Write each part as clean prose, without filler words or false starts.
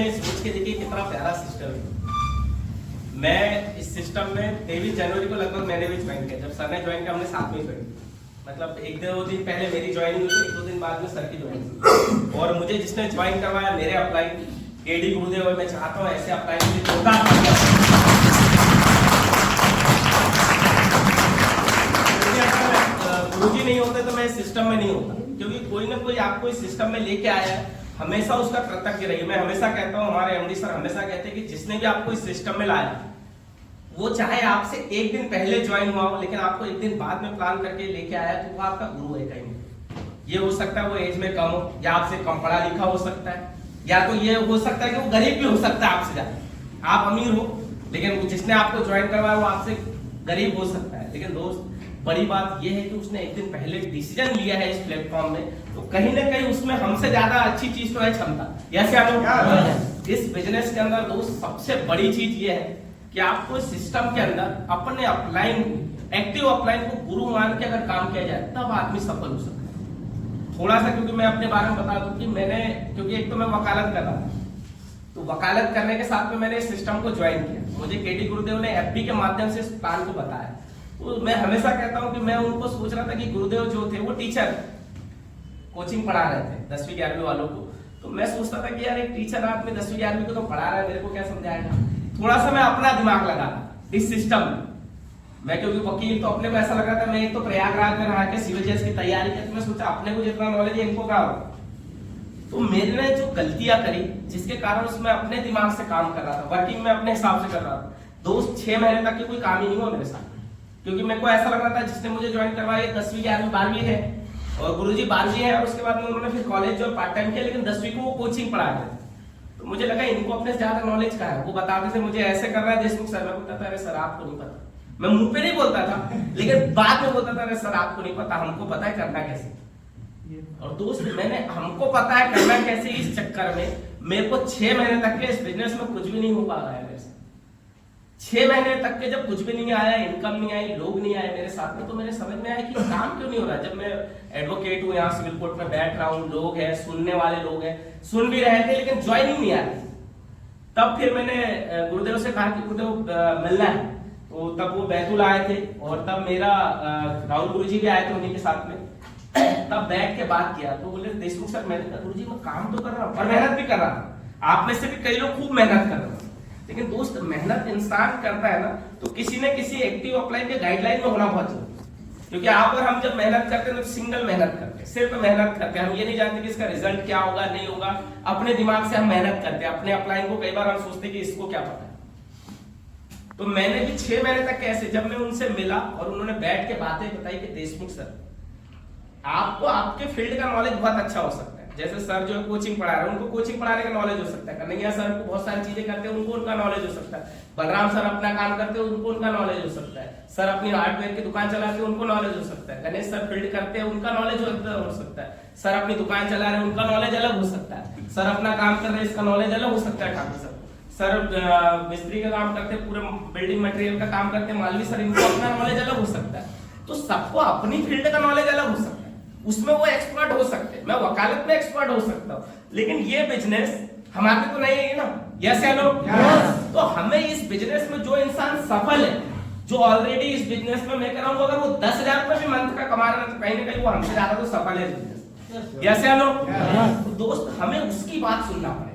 आपने सोच के देखिए कितना प्यारा सिस्टम है। मैं इस सिस्टम में 23 जनवरी को लगभग मैंने भी ज्वाइन किया। जब सर ने ज्वाइन किया हमने साथ में ही ज्वाइन किया। मतलब एक दो दिन पहले मेरी ज्वाइनिंग हुई, एक दो दिन बाद में सर की ज्वाइनिंग। और मुझे जिसने ज्वाइन करवाया मेरे अपलाइन केडी गुरुदेव, मैं चाहता हूँ ऐसे अपलाइन मुझे गुरुजी नहीं होते तो मैं इस सिस्टम में नहीं होता, क्योंकि कोई ना कोई आपको इस सिस्टम में लेके आया है, हमेशा उसका कृतज्ञ रहिए। मैं हमेशा कहता हूँ, हमारे एमडी सर हमेशा कहते हैं कि जिसने भी आपको इस सिस्टम में लाया, वो चाहे आपसे एक दिन पहले ज्वाइन हुआ हो, लेकिन आपको एक दिन बाद में प्लान करके लेके आया, तो वो आपका गुरु है कहीं। ये हो सकता है वो एज में कम हो, या आपसे कम पढ़ा लिखा हो सकता है, या तो ये हो सकता है कि वो गरीब भी हो सकता है आपसे ज्यादा। आप अमीर हो, लेकिन जिसने आपको ज्वाइन करवाया वो आपसे गरीब हो सकता है। लेकिन दोस्त, बड़ी बात यह है कि उसने एक दिन पहले डिसीजन लिया है इस प्लेटफॉर्म में, तो कहीं ना कहीं उसमें हमसे ज्यादा अच्छी चीज तो है क्षमता। जैसे आप इस बिजनेस के अंदर दोस्त, सबसे बड़ी चीज ये है कि आपको सिस्टम के अंदर अपने अपलाइन, एक्टिव अपलाइन को गुरु मान के अगर काम किया जाए, तब आदमी सफल हो सकता है। थोड़ा सा क्योंकि मैं अपने बारे में बता दूं कि मैंने, क्योंकि एक तो मैं वकालत कर रहा था, तो वकालत करने के साथ में मैंने इस सिस्टम को ज्वाइन किया। मुझे केडी गुरुदेव ने एफबी के माध्यम से इस प्लान को बताया। तो मैं हमेशा कहता हूं कि मैं उनको सोच रहा था कि गुरुदेव जो थे वो टीचर कोचिंग पढ़ा रहे थे 10वीं 11वीं वालों को। तो मैं सोचता था कि यार एक टीचर आदमी 10वीं 11वीं को तो पढ़ा रहा है, मेरे को क्या समझाएगा। थोड़ा सा मैं अपना दिमाग लगा इस सिस्टम में। मैं क्योंकि वकील, तो अपने को ऐसा लगा था, मैं एक तो प्रयागराज में रहा के सिविल जज की तैयारी की, तो मैं सोचा अपने को जितना नॉलेज है इनको क्या होगा। तो मैंने जो गलतियां करी, जिसके कारण उसमें अपने दिमाग से काम कर रहा था, वर्किंग में अपने हिसाब से कर रहा था, दोस्त 6 महीने तक की कोई काम ही नहीं हुआ मेरे साथ। क्योंकि मेरे को ऐसा लग रहा था जिसने मुझे ज्वाइन करवाया 10वीं 11वीं 12वीं है, और गुरुजी 12वीं है, और उसके बाद में उन्होंने फिर कॉलेज और पार्ट टाइम किया, लेकिन 10वीं को वो कोचिंग पढ़ा रहे थे। तो मुझे लगा इनको अपने से ज्यादा नॉलेज का है। वो बताते थे मुझे ऐसे कर रहा है देशमुख सर, मैं बोलता था अरे सर आपको नहीं पता। मैं मुंह पे नहीं बोलता था, लेकिन बाद में बोलता था अरे सर आपको नहीं पता, हमको पता है करना कैसे। और दोस्त, मैंने हमको पता है करना कैसे इस चक्कर में मेरे को 6 महीने तक के इस बिजनेस में कुछ भी नहीं हो पा रहा है मेरे से। 6 महीने तक के जब कुछ भी नहीं आया, इनकम नहीं आई, लोग नहीं आए मेरे साथ में, तो मेरे समझ में आया कि काम क्यों नहीं हो रहा। जब मैं एडवोकेट हूँ, यहाँ सिविल कोर्ट में बैठ रहा हूँ, लोग हैं, सुनने वाले लोग हैं, सुन भी रहे थे, लेकिन ज्वाइनिंग नहीं आ रही। तब फिर मैंने गुरुदेव से कहा कि गुरुदेव मिलना है। तो तब वो बैतूल आए थे, और तब मेरा राहुल गुरुजी भी आए थे उन्हीं के साथ में। तब बैठ के बात किया, तो बोले देशमुख सर, मैंने कहा गुरुजी मैं काम तो कर रहा हूँ और मेहनत भी कर रहा हूँ, आप में से भी कई लोग खूब मेहनत कर रहे हैं, लेकिन दोस्त मेहनत इंसान करता है ना, तो किसी न किसी एक्टिव अपलाइन के गाइडलाइन में होना बहुत जरूरी है। क्योंकि आप और हम जब मेहनत करते हैं तो सिंगल मेहनत करते हैं, सिर्फ मेहनत करते हैं, हम ये नहीं जानते कि इसका रिजल्ट क्या होगा नहीं होगा। अपने दिमाग से हम मेहनत करते हैं, अपने अपलाइन को कई बार हम सोचते हैं कि इसको क्या पता है। तो मैंने भी 6 महीने तक कैसे, जब मैं उनसे मिला और उन्होंने बैठ के बातें बताई कि देशमुख सर, आपको आपके फील्ड का नॉलेज बहुत अच्छा हो सकता है। जैसे सर जो है कोचिंग पढ़ा रहे हैं, उनको कोचिंग पढ़ाने का नॉलेज हो सकता है, कन्हैया सर को बहुत सारी चीजें करते हैं, उनको उनका नॉलेज हो सकता है, बलराम सर अपना काम करते हैं, उनको उनका नॉलेज हो सकता है, सर अपनी हार्डवेयर की दुकान चलाते हैं, उनको नॉलेज हो सकता है, गणेश सर फील्ड करते हैं, उनका नॉलेज हो सकता है, सर अपनी दुकान चला रहे हैं, उनका नॉलेज अलग हो सकता है, सर अपना काम कर रहे हैं, इसका नॉलेज अलग हो सकता है। ठाकुर सर मिस्त्री का काम करते हैं, पूरे बिल्डिंग मटेरियल का काम करते हैं, मालवी सर, इनको अपना नॉलेज अलग हो सकता है। तो सबको अपनी फील्ड का नॉलेज अलग हो सकता है, उसमें वो एक्सपर्ट हो सकते हैं, मैं वकालत में एक्सपर्ट हो सकता हूँ, लेकिन ये बिजनेस हमारे तो नहीं है ना। यस या नो? तो हमें इस बिजनेस में जो इंसान सफल है, जो ऑलरेडी इस बिजनेस में मैं कह रहा हूँ, अगर वो 10,000 रुपए भी मंथ का कमा रहा है, तो कहीं ना कहीं वो हमसे ज्यादा तो सफल है बिजनेस। यस या नो? तो दोस्त, हमें उसकी बात सुनना पड़ेगा।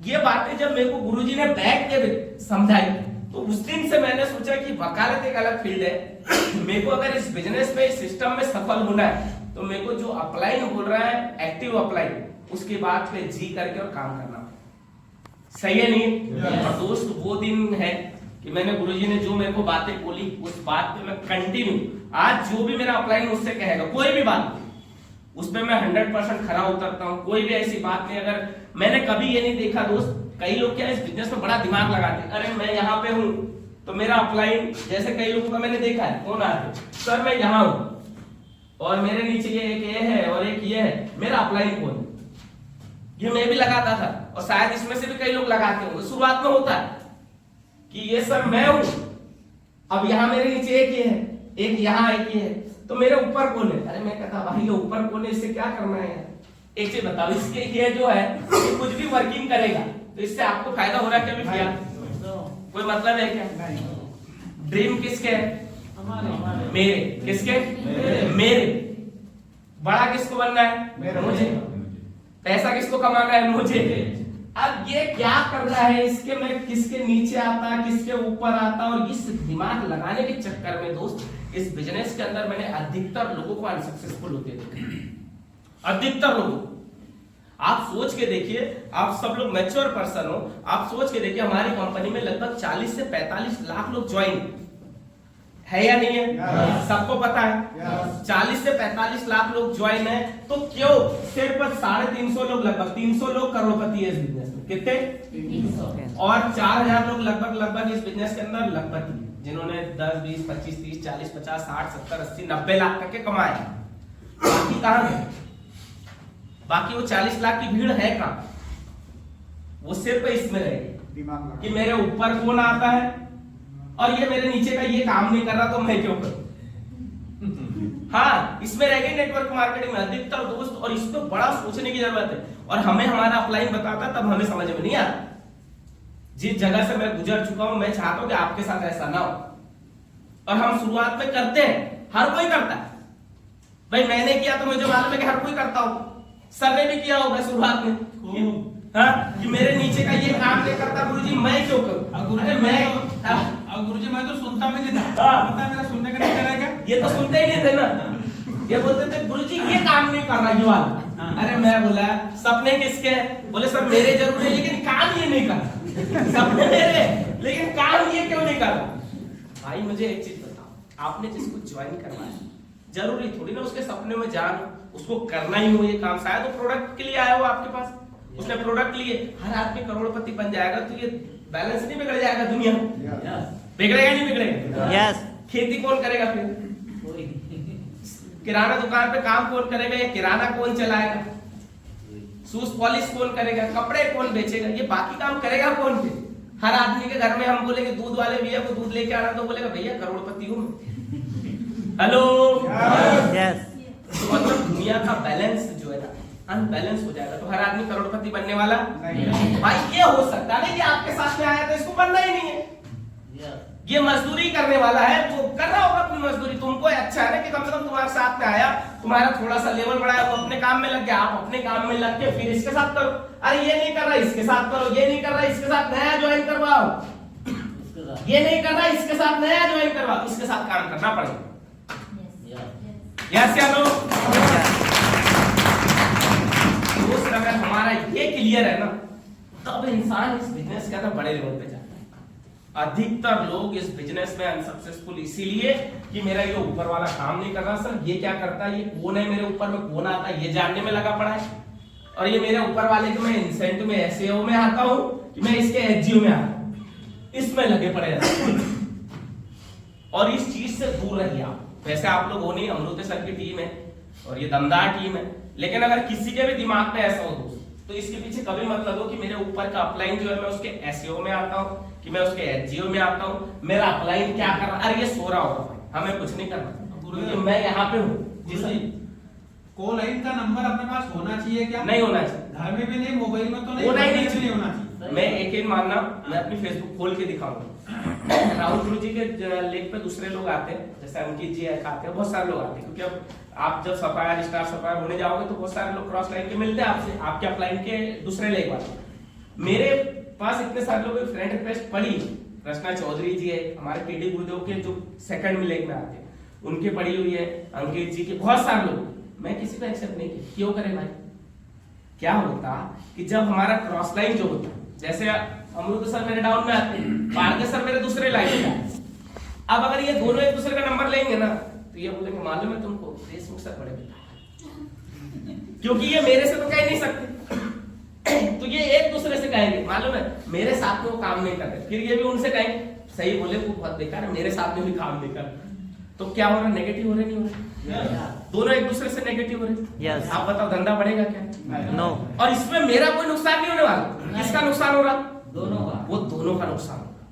ये बातें जब मेरे को गुरुजी ने बैठ के समझाई, तो उस दिन से मैंने सोचा कि वकालत एक अलग फील्ड है। मेरे को अगर इस बिजनेस में, इस सिस्टम में सफल होना है, तो मेरे को जो अपलाइन बोल रहा है, एक्टिव अपलाइन, उसकी बात पे जी करके और काम करना सही है नहीं? और दोस्त, वो दिन है कि मैंने गुरुजी ने जो मेरे को बातें बोली, उस बात पे मैं कंटिन्यू, आज जो भी मेरा अपलाइन मुझसे कहेगा, कोई भी बात, उस पर मैं 100% खरा उतरता हूँ। कोई भी ऐसी बात नहीं, अगर मैंने कभी ये नहीं देखा दोस्त, कई लोग क्या इस बिजनेस में बड़ा दिमाग लगाते हैं, अरे मैं यहाँ पे हूँ तो मेरा अपलाइन, जैसे कई लोगों का मैंने देखा है, कौन आते सर मैं यहाँ हूँ और मेरे नीचे ये है और एक ये है, मेरा अपलाइन कौन है? ये मैं भी लगाता था, और शायद इसमें से भी कई लोग लगाते होंगे। शुरुआत में होता है कि ये सर मैं हूँ, अब यहाँ मेरे नीचे एक ये है, एक यहाँ एक ये है, तो मेरे ऊपर कौन है? अरे मैं कहता भाई ये ऊपर कौन है, इससे क्या करना है यार, एक चीज बताओ, इसके ये जो है ये कुछ भी वर्किंग करेगा तो इससे आपको फायदा हो रहा है क्या भी किया? कोई मतलब है क्या? ड्रीम किसके है? मेरे। किसके? मेरे। बड़ा किसको बनना है? मुझे। पैसा किसको कमाना है? मुझे। अब ये क्या कर रहा है, इसके में किसके नीचे आता, किसके ऊपर आता, और इस दिमाग लगाने के चक्कर में दोस्त इस बिजनेस के अंदर मैंने अधिकतर लोगों को अनसक्सेसफुल होते देखे। अधिकतर लोगों, आप सोच के देखिए, आप सब लोग मैच्योर पर्सन हो, आप सोच के देखिए हमारी कंपनी में लगभग 40 से 45 लाख लोग ज्वाइन है या नहीं है? सबको पता है 40 से 45 लाख लोग ज्वाइन है, तो क्यों सिर्फ 350 लोग, लगभग 300 लोग करोड़पति है इस बिजनेस में? कितने? 300। और 4000 लोग लगभग इस बिजनेस के अंदर लखपति, जिन्होंने 10, 20, 25, 30, 40, 50, 60, 70, 80, 90 लाख तक के कमाए। बाकी कहां है? बाकी वो 40 लाख की भीड़ है कहां? वो सिर्फ इसमें रहेगी कि मेरे ऊपर कौन आता है और ये मेरे नीचे का ये काम नहीं कर रहा तो मैं क्यों करूं? हाँ, इसमें रह गई नेटवर्क मार्केटिंग में अधिकतर दोस्त, और इस पे बड़ा सोचने की जरूरत है। और हमें हमारा अपलाइन बताता तब हमें समझ में नहीं आता। जिस जगह से मैं गुजर चुका हूं, मैं चाहता हूं कि आपके साथ ऐसा ना हो। और हम शुरुआत में करते हैं, हर कोई करता है भाई। मैंने किया तो मुझे मालूम है कि हर कोई करता हो, सर ने भी किया होगा शुरुआत में। हाँ, कि मेरे नीचे का ये काम नहीं करता गुरुजी, मैं क्यों करूं? गुरुजी मैं तो सुनता भी नहीं था, मेरा सुनने का नहीं कर रहा है क्या? ये तो सुनते ही नहीं थे ना। ये बोलते थे गुरुजी ये काम नहीं कर रहा ये वाला। अरे मैं बोला सपने किसके हैं? बोले सर मेरे जरूर है लेकिन काम ये नहीं कर रहा। सपने मेरे लेकिन काम ये क्यों नहीं कर रहा? भाई मुझे एक चीज बताओ, आपने जिसको ज्वाइन करवाया जरूरी थोड़ी ना उसके सपने में जान उसको करना ही हो ये काम। शायद वो प्रोडक्ट के लिए आया हो आपके पास, उसने प्रोडक्ट लिए। हर आदमी करोड़पति बन जाएगा तो ये बैलेंस नहीं बिगड़ जाएगा दुनिया? बिगड़ेगा नहीं बिगड़ेगा? यस। खेती कौन करेगा फिर? किराना दुकान पे काम कौन करेगा? ये किराना कौन चलाएगा? शूज पॉलिश कौन करेगा? कपड़े कौन बेचेगा? ये बाकी काम करेगा कौन फिर? हर आदमी के घर में हम बोलेंगे दूध वाले भैया को दूध लेके आना, तो बोलेगा भैया करोड़पति हूं मैं। Hello yes. तो मतलब दुनिया का बैलेंस जो है ना अनबैलेंस हो जाएगा, तो हर आदमी करोड़पति बनने वाला नहीं। भाई ये हो सकता नहीं कि आपके साथ में आया तो इसको बनना ही नहीं है। ये मजदूरी करने वाला है, वो कर रहा होगा अपनी मजदूरी। तुमको अच्छा है ना कि कम से कम तुम्हारे साथ में आया, तुम्हारा थोड़ा सा लेवल बढ़ाया, वो अपने काम में लग गया, आप अपने काम में लग के फिर इसके साथ करो। अरे ये नहीं कर रहा इसके साथ करो, ये नहीं कर रहा इसके साथ नया ज्वाइन करवाओ, ये नहीं कर रहा इसके साथ नया ज्वाइन करवाओ, इसके साथ काम करना पड़ेगा। यस या नो? दोस्त अगर हमारा ये क्लियर है ना तब इंसान इस बिजनेस के अंदर बड़े लेवल पे जाता है। अधिकतर लोग इस बिजनेस में अनसक्सेसफुल इसीलिए कि मेरा ये ऊपर वाला काम नहीं कर रहा। सर ये क्या करता है, ये कौन है, मेरे ऊपर में कौन आता है, ये जानने में लगा पड़ा है। और ये मेरे ऊपर वाले को मैं इंसेंटिव में एसईओ में आता हूं कि मैं इसके एचजीओ में आता हूं, इसमें लगे पड़े रहते। और इस चीज से दूर रहिए आप। वैसे आप लोग हो नहीं, अमृत सर की टीम है और ये दमदार टीम है, लेकिन अगर किसी के भी दिमाग में ऐसा हो तो इसके पीछे कभी मत लगो कि मेरे ऊपर का अपलाइन जो है मैं उसके एसईओ में आता हूं कि मैं उसके एचजीओ में आता हूं, मेरा अपलाइन क्या कर रहा है, अरे ये सो रहा होगा, हमें कुछ नहीं करना क्योंकि मैं यहाँ पे हूँ। जी कॉल लाइन का नंबर अपने पास होना चाहिए क्या? नहीं होना चाहिए, घर में भी नहीं, मोबाइल में तो नहीं, होना ही नहीं होना चाहिए। मैं एक एक मानना, मैं अपनी फेसबुक खोल के दिखाऊंगा। राहुल गुरु जी के लेख पे दूसरे लोग आते हैं, जैसे अंकित जी आते हैं, बहुत सारे लोग आते हैं, क्योंकि अब आप जब सफायर स्टार सफायर होने जाओगे तो बहुत सारे लोग क्रॉस लाइन के मिलते हैं आपसे, आपके अपलाइन के दूसरे लेख वाले। मेरे पास इतने सारे लोगों की फ्रेंड रिक्वेस्ट पड़ी, रचना चौधरी जी है हमारे पीडी गुरुदेव के जो सेकंड में लेख में आते हैं, उनके पड़ी हुई है, अंकित जी के, बहुत सारे लोग। मैं किसी को एक्सेप्ट नहीं किया। क्यों करें भाई? क्या होता कि जब हमारा क्रॉस लाइन जो होता, जैसे अमृत सर मेरे डाउन में आते हैं, पारगे सर मेरे दूसरे लाइन में आते, अब अगर ये दोनों एक दूसरे का नंबर लेंगे ना तो ये बोलेंगे मालूम है तुमको देशमुख सर बड़े बेटा, क्योंकि ये मेरे से तो कह नहीं सकते तो ये एक दूसरे से कहेंगे मालूम है मेरे साथ में वो काम नहीं कर रहे, फिर ये भी उनसे कहेंगे सही बोले वो बहुत बेकार है, मेरे साथ में भी काम नहीं कर रहे। तो क्या हो रहा है? नेगेटिव हो रहे नहीं हो रहे? दोनों एक दूसरे से नेगेटिव हो रहे। आप बताओ धंधा बढ़ेगा क्या? नो। और इसमें मेरा कोई नुकसान नहीं होने वाला। किसका नुकसान हो रहा? दोनों का। वो दोनों का नुकसान होगा।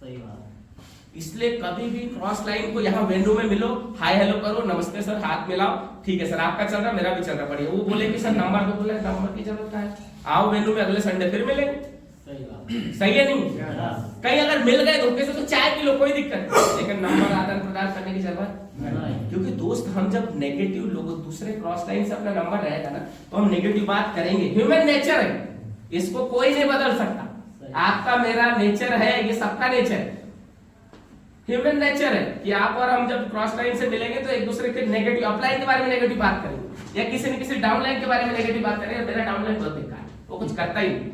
सही बात। इसलिए कभी भी क्रॉस लाइन को यहाँ वेन्यू में मिलो, हाय हेलो करो, नमस्ते सर, हाथ मिलाओ, ठीक है सर आपका चल रहा मेरा भी चल रहा, बढ़िया। वो बोले कि सर नंबर तो बोले नंबर की जरूरत है, आओ वेन्यू में अगले संडे फिर मिलेंगे। सही है नहीं? कहीं अगर मिल गए धोखे से तो चाय पी लो, कोई दिक्कत नहीं, लेकिन नंबर आदान प्रदान करने की जरूरत नहीं। क्योंकि दोस्त हम जब नेगेटिव लोग दूसरे क्रॉस लाइन से अपना नंबर रहेगा ना तो हम नेगेटिव बात करेंगे, ह्यूमन नेचर है, इसको कोई नहीं बदल सकता। आपका मेरा नेचर है, ये सबका नेचर है, ह्यूमन नेचर है कि आप और हम जब क्रॉस लाइन से मिलेंगे तो एक दूसरे के नेगेटिव अपलाइन के बारे में नेगेटिव बात करेंगे, या किसी न किसी डाउनलाइन के बारे में नेगेटिव बात करेंगे, मेरा डाउनलाइन बहुत बेकार है, वो कुछ करता ही नहीं।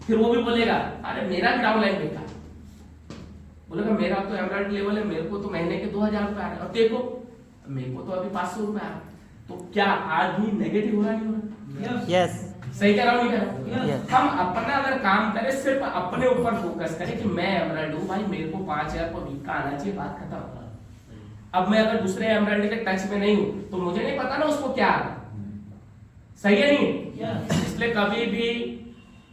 फिर वो भी बोलेगा अरे मेरा भी डाउनलाइन बेकार, बोलेगा मेरा तो एमराल्ड लेवल है, मेरे को तो महीने के 2000 रुपए आ रहे, और देखो मेरे को तो अभी 500 रुपए आ रहे। तो क्या आदमी नेगेटिव हो रहा नहीं हो रहा? यस, सही कह रहा हूं नहीं कह रहा? Yes. हम अपना अगर काम करें, सिर्फ अपने ऊपर फोकस करें कि मैं एमराल्ड हूं भाई, मेरे को 5000 पर वीक का आना चाहिए, बात खत्म। अब मैं अगर दूसरे एमराल्ड के टच में नहीं हूं तो मुझे नहीं पता ना उसको क्या आ रहा, सही है नहीं? इसलिए कभी भी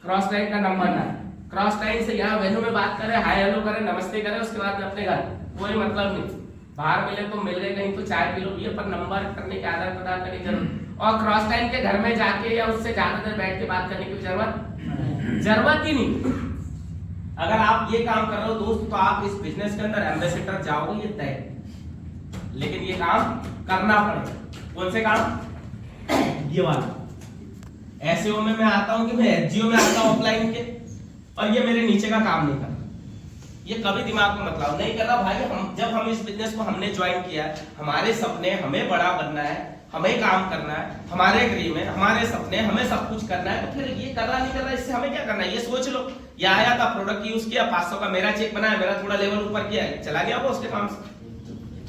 क्रॉस लाइन का नंबर ना, क्रॉस लाइन से यहाँ वेन्यू में बात करें, हाय हेलो करें, नमस्ते करें, उसके बाद अपने घर, कोई मतलब नहीं। बाहर मिले तो मिल गए, कहीं तो चाय पी लो, ये पर नंबर करने के आदान प्रदान करने की जरूरत, और क्रॉस लाइन के घर में जाके या उससे ज्यादा देर बैठ के बात करने की जरूरत ही नहीं। अगर आप ये काम कर रहे हो दोस्त तो आप इस बिजनेस के अंदर एम्बेसडर जाओगे, ये तय, लेकिन ये काम करना पड़ेगा। कौन से काम? ये वाला एसईओ में मैं आता हूं कि मैं एसजीओ में आता हूं ऑफलाइन के, और ये मेरे नीचे का काम नहीं करता, ये कभी दिमाग में मतलब नहीं कर रहा भाई। हम जब हम इस बिजनेस को हमने ज्वाइन किया है, हमारे सपने, हमें बड़ा बनना है, हमें काम करना है, हमारे ड्रीम है, हमारे सपने, हमें सब कुछ करना है, तो फिर ये कर रहा नहीं कर रहा, इससे हमें क्या करना है? ये सोच लो, ये आया था प्रोडक्ट यूज किया, 500 का मेरा चेक बनाया, मेरा थोड़ा लेवल ऊपर किया, चला गया वो उसके काम से।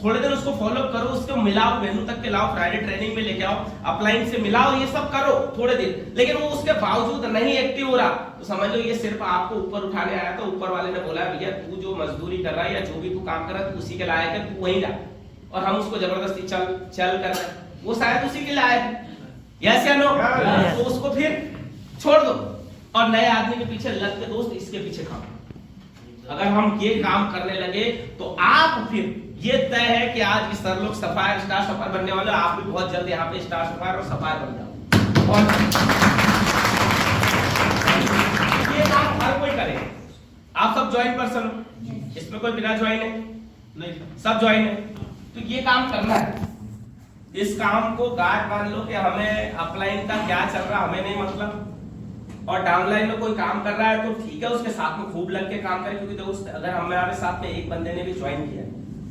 थोड़े दिन उसको फॉलो करो, उसको मिलाओ, वेन्यू तक के लाओ, फ्राइडे ट्रेनिंग में लेके आओ, अपलाइन से मिलाओ, ये सब करो थोड़े दिन, लेकिन वो उसके बावजूद नहीं एक्टिव हो रहा तो समझ लो ये सिर्फ आपको ऊपर उठाने आया था। ऊपर वाले ने बोला भैया तू जो मजदूरी कर रहा है या जो भी तू काम कर रहा है तू उसी के लायक है, तू वहीं जा, और हम उसको जबरदस्ती चल कर रहे हैं, वो शायद उसी के लायक है, यस या नो? तो उसको फिर छोड़ दो और नए आदमी के पीछे लग के दोस्त इसके पीछे खाओ। अगर हम ये काम करने लगे तो आप फिर ये तय है कि आज इस सर लोग सफायर स्टार सफायर बनने वाले, आप भी बहुत जल्द यहाँ पे स्टार सफायर और सफायर बन जाओ। और ये काम हर कोई करे, आप सब ज्वाइन पर्सन हो, इसमें कोई बिना ज्वाइन है नहीं, सब ज्वाइन है, तो ये काम करना है। इस काम को गार्ड मान लो कि हमें अपलाइन का क्या चल रहा हमें नहीं मतलब, और डाउनलाइन में कोई काम कर रहा है तो ठीक है उसके साथ में खूब लग के काम करें, क्योंकि दोस्त अगर हमारे साथ में एक बंदे ने भी ज्वाइन किया,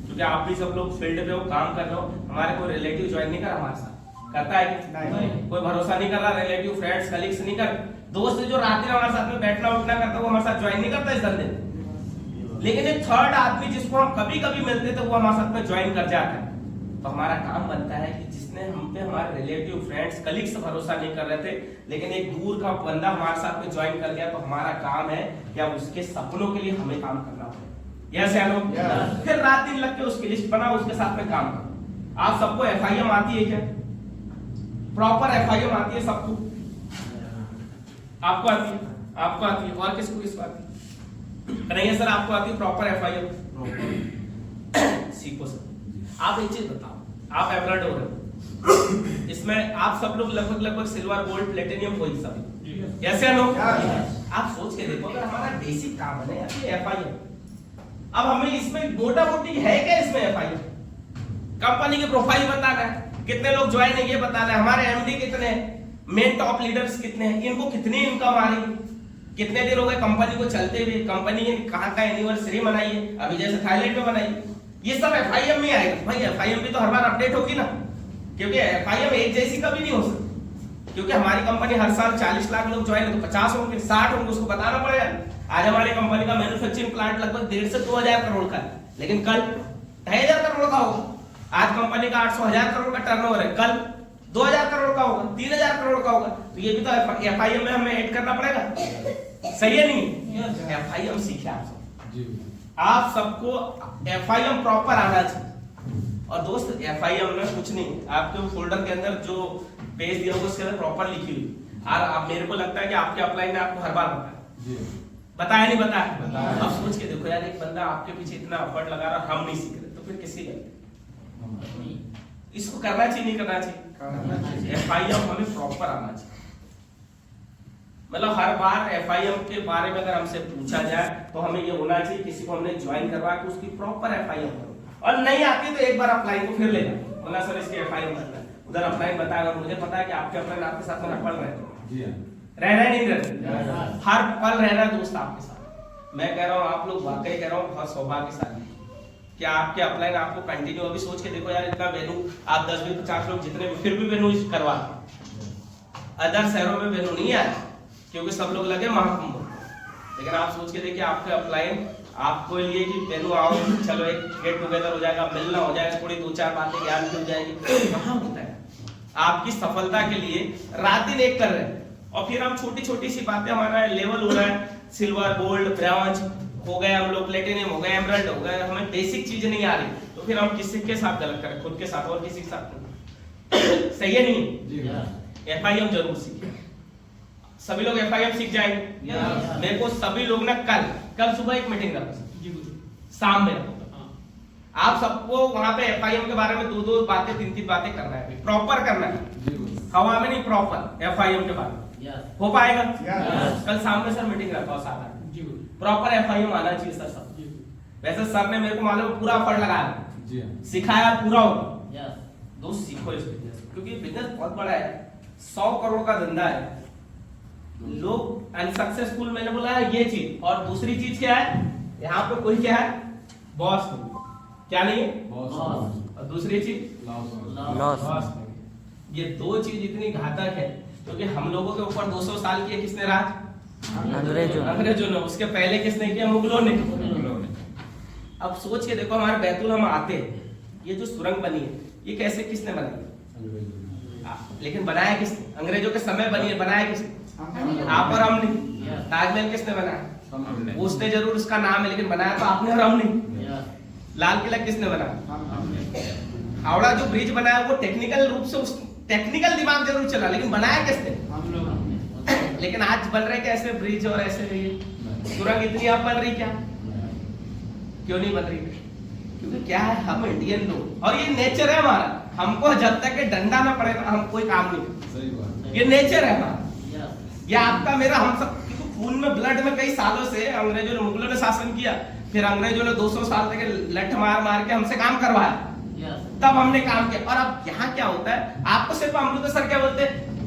क्योंकि आप भी सब लोग फील्ड पे हो काम कर रहे हो, हमारे कोई रिलेटिव ज्वाइन नहीं कर हमारे साथ, करता है कि नहीं? कोई भरोसा नहीं कर रहा, रिलेटिव फ्रेंड्स कलीग्स नहीं कर, दोस्त जो रात दिन हमारे साथ में बैठना उठना करता है वो हमारे साथ ज्वाइन नहीं करता इस धंधे में। लेकिन एक थर्ड आदमी जिसको हम कभी कभी मिलते थे वो हमारे साथ में ज्वाइन कर जाता है, तो हमारा काम बनता है कि जिसने हम पे हमारे रिलेटिव फ्रेंड्स कलीग्स भरोसा नहीं कर रहे थे, लेकिन एक दूर का बंदा हमारे साथ में ज्वाइन कर गया, तो हमारा काम है कि अब उसके सपनों के लिए हमें काम करना पड़ेगा। यस या नो? फिर रात दिन लग के उसकी लिस्ट बनाओ, उसके साथ में काम करो। आप सबको एफआईएम आती है क्या? प्रॉपर एफआईएम आती है सबको? आपको आती है? आपको आती है? और किसको आती है? नहीं है सर आपको आती है प्रॉपर एफआईएम? सीखो सर। आप एक चीज बताओ, आप एमराल्ड हो रहे हो, इसमें आप सब लोग लगभग सिल्वर गोल्ड प्लेटिनियम हो ही सभी, यस या नो? आप सोच के देखो अगर हमारा बेसिक काम है ना एफआईएम, अब हमें इसमें मोटा मोटी है क्या इसमें एफआईएम? कंपनी की प्रोफाइल बताना है, कितने लोग ज्वाइन है ये बताना है, हमारे एमडी कितने हैं, मेन टॉप लीडर्स कितने हैं, इनको कितनी इनकम आ रही है, कितने दिन हो गए कंपनी को चलते हुए, कंपनी ने कहां का एनिवर्सरी मनाई है, अभी जैसे थाईलैंड में मनाई, ये सब एफआईएम में आएगा। भाई एफआईएम भी तो हर बार अपडेट होगी ना, क्योंकि एफआईएम एक जैसी कभी नहीं हो सकती, क्योंकि हमारी कंपनी हर साल 40 लाख लोग ज्वाइन है तो 50 होंगे 60 होंगे, उसको बताना पड़ेगा। आज हमारी कंपनी का मैन्युफैक्चरिंग प्लांट लगभग 1.5 से 2,000 करोड़ का है, लेकिन कल 2,500 करोड़ का होगा। आज कंपनी का 800,000 करोड़ का टर्नओवर है, कल 2,000 करोड़ का होगा, 3,000 करोड़ का होगा, तो ये भी तो एफआईएम में हमें ऐड करना पड़ेगा, सही है नहीं? एफआईएम सीखे आप सब, आप सबको एफआईएम प्रॉपर आना चाहिए। और दोस्त एफआईएम में कुछ नहीं, आपके फोल्डर के अंदर जो पेज दिया होगा उसके अंदर प्रॉपर लिखी हुई, और आप मेरे को लगता है कि आपके अपलाइन ने आपको हर बार बताया, बताया नहीं बताया? अब सोच के देखो यार, एक बंदा आपके पीछे इतना एफर्ट लगा रहा, हम नहीं सीख रहे, तो फिर किसकी गलती? इसको करना चाहिए नहीं करना चाहिए? FIM हमें प्रॉपर आना चाहिए। मतलब हर बार FIM के बारे में अगर हमसे पूछा जाए तो हमें ये होना चाहिए, किसी को हमने ज्वाइन करवा के उसकी प्रॉपर FIM करो, और नहीं आती तो एक बार अपलाइन को फिर ले जाओ, बोला सर इसकी FIM करना है, उधर अपलाइन बताएगा, मुझे पता है कि आपके अपलाइन आपके साथ में पढ़ रहे हैं, रह रहे नहीं रहे, हर पल रह रहा है दोस्त आपके साथ। मैं कह रहा हूँ, आप लोग वाकई कह रहा हूँ, बहुत सौभाग्यशाली कि आपके अपलाइन आपको कंटिन्यू, अभी सोच के देखो यार, इतना वेन्यू आप 10-20-50 लोग जितने भी, फिर भी वेन्यू करवा, अदर शहरों में वेन्यू नहीं आया क्योंकि सब लोग लगे महाकुंभ। लेकिन आप सोच के देखिए, आपके अपलाइन आपको लिए कि वेन्यू आओ, चलो एक गेट टुगेदर हो जाएगा, मिलना हो जाएगा, थोड़ी 2-4 बातें ज्ञान की हो जाएगी, कहाँ होता है? आपकी सफलता के लिए रात दिन एक कर रहे हैं, और फिर हम छोटी छोटी सी बातें, हमारा लेवल हो रहा है सिल्वर, गोल्ड, ब्रॉन्ज हो गए, हम लोग प्लेटिनियम हो गए, एमराल्ड हो गए, हमें बेसिक चीज नहीं आ रही, तो फिर हम किसी के साथ गलत करें? खुद के साथ और किसी के साथ नहीं। सही है नहीं? FIM जरूर सीखिए, सभी लोग FIM सीख जाएंगे। मेरे को सभी लोग ना कल सुबह एक मीटिंग रखो, शाम में रखो, आप सबको वहां पे FIM के बारे में 2-2 बातें 3-3 बातें करना है, प्रॉपर करना है, हवा में नहीं, प्रॉपर FIM के बारे में। हो पाएगा? कल शाम में सर मीटिंग रखा हो 7-8, प्रॉपर FIM आना चाहिए सर सब। वैसे सर ने मेरे को मालूम पूरा एफर्ट लगाया, सिखाया पूरा होगा। दोस्त सीखो इस बिजनेस, क्योंकि बिजनेस बहुत बड़ा है, 100 करोड़ का धंधा है। लोग अनसक्सेसफुल, मैंने बोला है ये चीज, और दूसरी चीज क्या है, यहाँ पे कोई क्या है, बॉस क्या नहीं है, और दूसरी चीज लॉस। ये 2 चीज इतनी घातक है, क्योंकि हम लोगों के ऊपर 200 साल किए किसने राज? अंग्रेजों ने। उसके पहले किसने किया? मुगलों ने। अब सोच के देखो, हमारे बैतूल हम आते, ये जो सुरंग बनी है, ये कैसे किसने बनाई? लेकिन बनाया किसने? अंग्रेजों के समय बनी है, बनाया किसने? आप और हम नहीं। ताजमहल किसने बनाया? उसने जरूर उसका नाम है, लेकिन बनाया तो आपने और हम नहीं। लाल किला किसने बनाया? हावड़ा जो ब्रिज बनाया वो टेक्निकल रूप से, उस टेक्निकल दिमाग जरूर चला, लेकिन बनाया किसने? हम लोग। लेकिन आज बन रहे कैसे ब्रिज और ऐसे सुरंग इतनी आप बन रही, क्या क्यों नहीं बन रही? क्योंकि क्या है, हम इंडियन लोग, और ये नेचर है हमारा, हमको जब तक डंडा ना पड़े हम कोई काम नहीं। सही बात। ये नेचर है हमारा, ये आपका मेरा, हम सब खून में, ब्लड में। कई सालों से अंग्रेजों ने, मुगलों ने शासन किया, फिर अंग्रेजों ने 200 साल तक लठ मार मार के हमसे काम करवाया, तब हमने काम किया। और अब यहाँ क्या होता है, आपको सिर्फ अमृत सर क्या बोलते,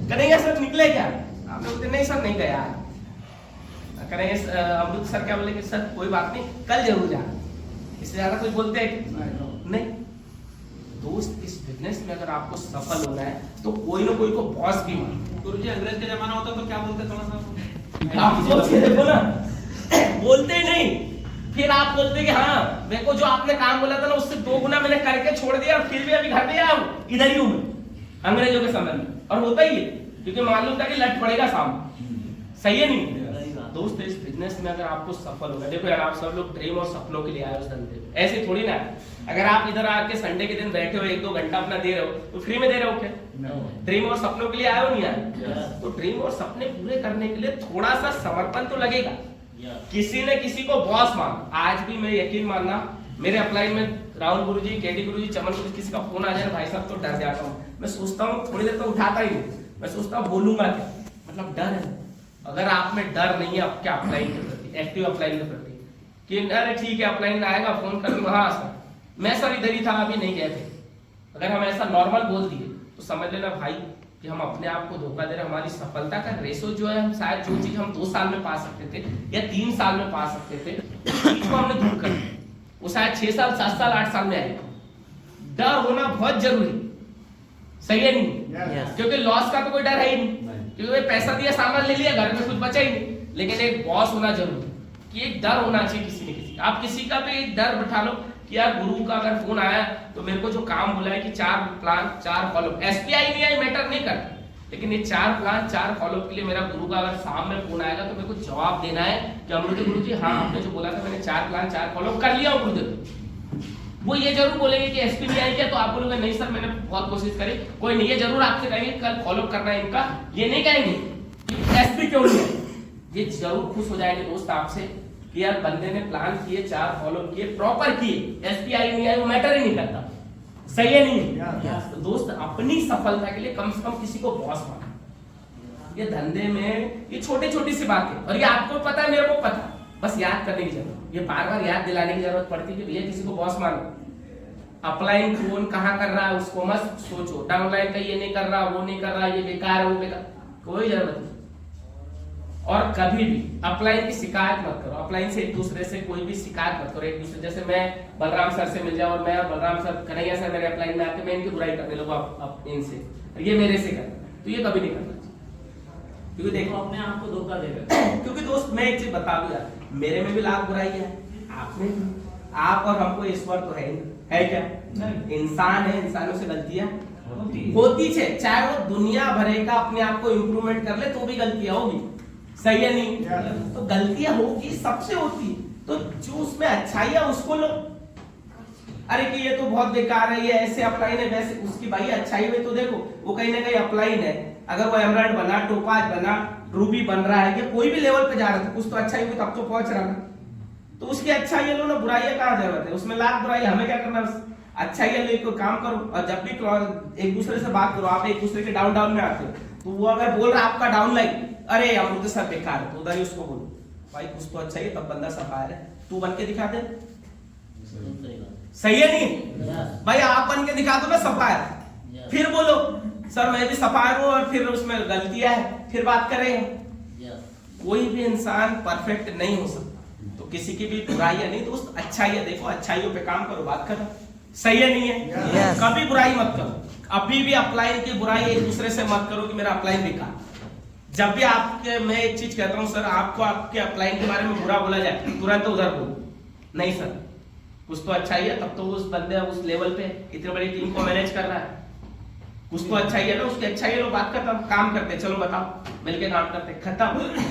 करेंगे सर निकले क्या? आप बोलते नहीं सर नहीं गया, करेंगे अमृत सर क्या बोलेंगे, सर कोई बात नहीं कल जरूर जा, इससे ज्यादा कुछ बोलते हैं नहीं। दोस्त, इस बिजनेस में अगर आपको सफल होना है तो कोई ना कोई को बॉस भी मानो। गुरुजी अंग्रेज का जमाना होता तो क्या बोलते, थोड़ा सा आप सोच के देखो ना, बोलते ही नहीं, फिर आप बोलते कि हाँ मेरे को जो आपने काम बोला था ना उससे 2 गुना मैंने करके छोड़ दिया, और फिर भी अभी घर में आया हूँ, इधर ही हूँ मैं अंग्रेजों के समय में। और होता ही है, क्योंकि मालूम था कि लट पड़ेगा सामने। सही है नहीं? दोस्त, इस बिजनेस में अगर आपको सफल होगा, देखो यार, आप सब लोग ड्रीम और सपनों के लिए आए उस धंधे में, ऐसे थोड़ी ना। अगर आप इधर आके संडे के दिन बैठे हो, 1-2 घंटा अपना दे रहे हो, तो फ्री में दे रहे हो क्या? ड्रीम और सपनों के लिए आए हो नहीं आए? तो ड्रीम और सपने पूरे करने के लिए थोड़ा सा समर्पण तो लगेगा। किसी ने किसी को बॉस मान, आज भी मैं यकीन मानना, मेरे अपलाइन में राहुल गुरुजी, केडी गुरुजी, चमन गुरुजी, किसी का फोन आ जाए भाई साहब तो डर जाता हूँ। मैं सोचता हूँ थोड़ी देर तो उठाता ही नहीं, मैं सोचता हूँ बोलूंगा क्या, मतलब डर है। अगर आप में डर नहीं है आपके अपलाइन के प्रति, एक्टिव अपलाइन के प्रति, कि अरे ठीक है अपलाइन आएगा फोन कर दूंगा, हाँ सर मैं सर इधर ही था अभी नहीं गए थे, अगर हम ऐसा नॉर्मल बोल दिए तो समझ लेना भाई कि हम अपने आप को धोखा दे रहे हैं। हमारी सफलता का रेशो जो है, हम शायद जो चीज हम 2 साल में पा सकते थे या 3 साल में पा सकते थे, उस चीज को हमने दूर कर दिया, वो शायद 6 साल 7 साल 8 साल में आएगा। डर होना बहुत जरूरी, सही है नहीं? क्योंकि लॉस का तो कोई डर है ही नहीं, क्योंकि पैसा दिया, सामान ले लिया, घर में कुछ बचा ही नहीं। लेकिन एक बॉस होना जरूरी, कि एक डर होना चाहिए किसी न किसी। आप किसी का भी एक डर बैठा लो कि यार गुरु का अगर फोन आया तो मेरे को जो काम बोला है कि 4 प्लान 4 फॉलो, SBI नहीं आई मैटर नहीं करता, लेकिन ये 4 प्लान 4 फॉलो के लिए मेरा गुरु का अगर सामने फोन आएगा तो मेरे को जवाब देना है कि अमृत गुरु जी हाँ आपने जो बोला था मैंने 4 प्लान 4 फॉलो कर लिया गुरुदेव। वो ये जरूर बोलेंगे कि SPB आई क्या, तो आप बोलोगे नहीं सर मैंने बहुत कोशिश करी, कोई नहीं, ये जरूर आपसे कहेंगे कल फॉलो करना है इनका, ये नहीं कहेंगे SP क्यों नहीं है, ये जरूर खुश हो जाएंगे दोस्त आपसे कि यार बंदे ने प्लान किए, 4 फॉलो किए, प्रॉपर किए, एसपीआई नहीं आए वो मैटर ही नहीं करता। सही है नहीं? तो दोस्त अपनी सफलता के लिए कम से कम किसी को बॉस मानो। ये धंधे में ये छोटी छोटी सी बातें, और ये आपको पता है, मेरे को पता, बस याद करने की जरूरत, ये बार बार याद दिलाने की जरूरत पड़ती है कि भैया किसी को बॉस मानो। अपलाइन कौन कहाँ कर रहा है उसको मत सोचो, डाउनलाइन का ये नहीं कर रहा, वो नहीं कर रहा, ये बेकार है, वो बेकार, कोई जरूरत नहीं। और कभी भी अपलाइन की शिकायत मत करो, अपलाइन से एक दूसरे से कोई भी शिकायत मत करो। एक दूसरे, जैसे मैं बलराम सर से मिल जाऊं और मैं बलराम सर, कन्हैया सर मेरे अपलाइन में आके मैं इनकी बुराई करने लगूं आप इनसे, ये मेरे से करना, तो ये कभी नहीं करना चाहिए, क्योंकि देखो अपने आप को धोखा देगा। क्योंकि दोस्त मैं एक चीज बता दूं यार, मेरे में भी लाख बुराई है, आप में भी, आप और हमको ईश्वर तो है ही, है क्या? इंसान है, इंसानों से गलतियां होती है, चाहे वो दुनिया भरे का अपने आप को इम्प्रूवमेंट कर ले तो भी गलतियां होगी। सही है नहीं? तो गलतियां होगी, सबसे होती है, तो जो उसमें अच्छाई है उसको लो। अरे कि ये तो बहुत बेकार है, ये ऐसे अपलाइन है वैसे, उसकी भाई अच्छाई में तो देखो, वो कहीं ना कहीं अपलाइन है, अगर वो एमराल्ड बना, टोपाज बना, रूबी बन रहा है, या कोई भी लेवल पे जा रहा था, कुछ तो अच्छाई हुई तब तो पहुंच रहा था, तो उसकी अच्छाई लो ना, बुराइयां कहाँ जरूरत है उसमें, लाख बुराई, हमें क्या करना, अच्छाई ले को काम करो। और जब भी एक दूसरे से बात करो, आप एक दूसरे के डाउन डाउन में आते हो, तो वो अगर बोल रहा है आपका डाउन लाइन, अरे अमृत सर बेकार है, तो उधर ही उसको बोलो भाई कुछ तो अच्छा ही, तब बंदा सफायर है, तू बन के दिखा दे। सही है नहीं भाई? आप बन के दिखा दो ना सफायर, फिर बोलो सर मैं भी सफायर हूं, और फिर उसमें गलतियां है, फिर बात करेंगे। कोई भी इंसान परफेक्ट नहीं हो सकता, तो किसी की भी बुराइयां नहीं, दोस्त अच्छाइयां देखो, अच्छाइयों पे काम करो, बात करो। सही है नहीं है? कभी बुराई मत करो, अभी भी अपलाइन की बुराई एक दूसरे से मत करो कि मेरा अपलाइन बेकार। जब भी आपके, मैं एक चीज कहता हूं सर, आपको आपके अपलाइन के बारे में बुरा बोला जाए, तुरंत उधर बोलो नहीं सर कुछ तो अच्छा ही है, तब तो उस बंदे उस लेवल पे इतनी बड़ी टीम को मैनेज कर रहा है, कुछ तो अच्छा ही है ना, उसकी अच्छा ही है, बात खत्म, काम करते, चलो बताओ, मिलके काम करते, खत्म।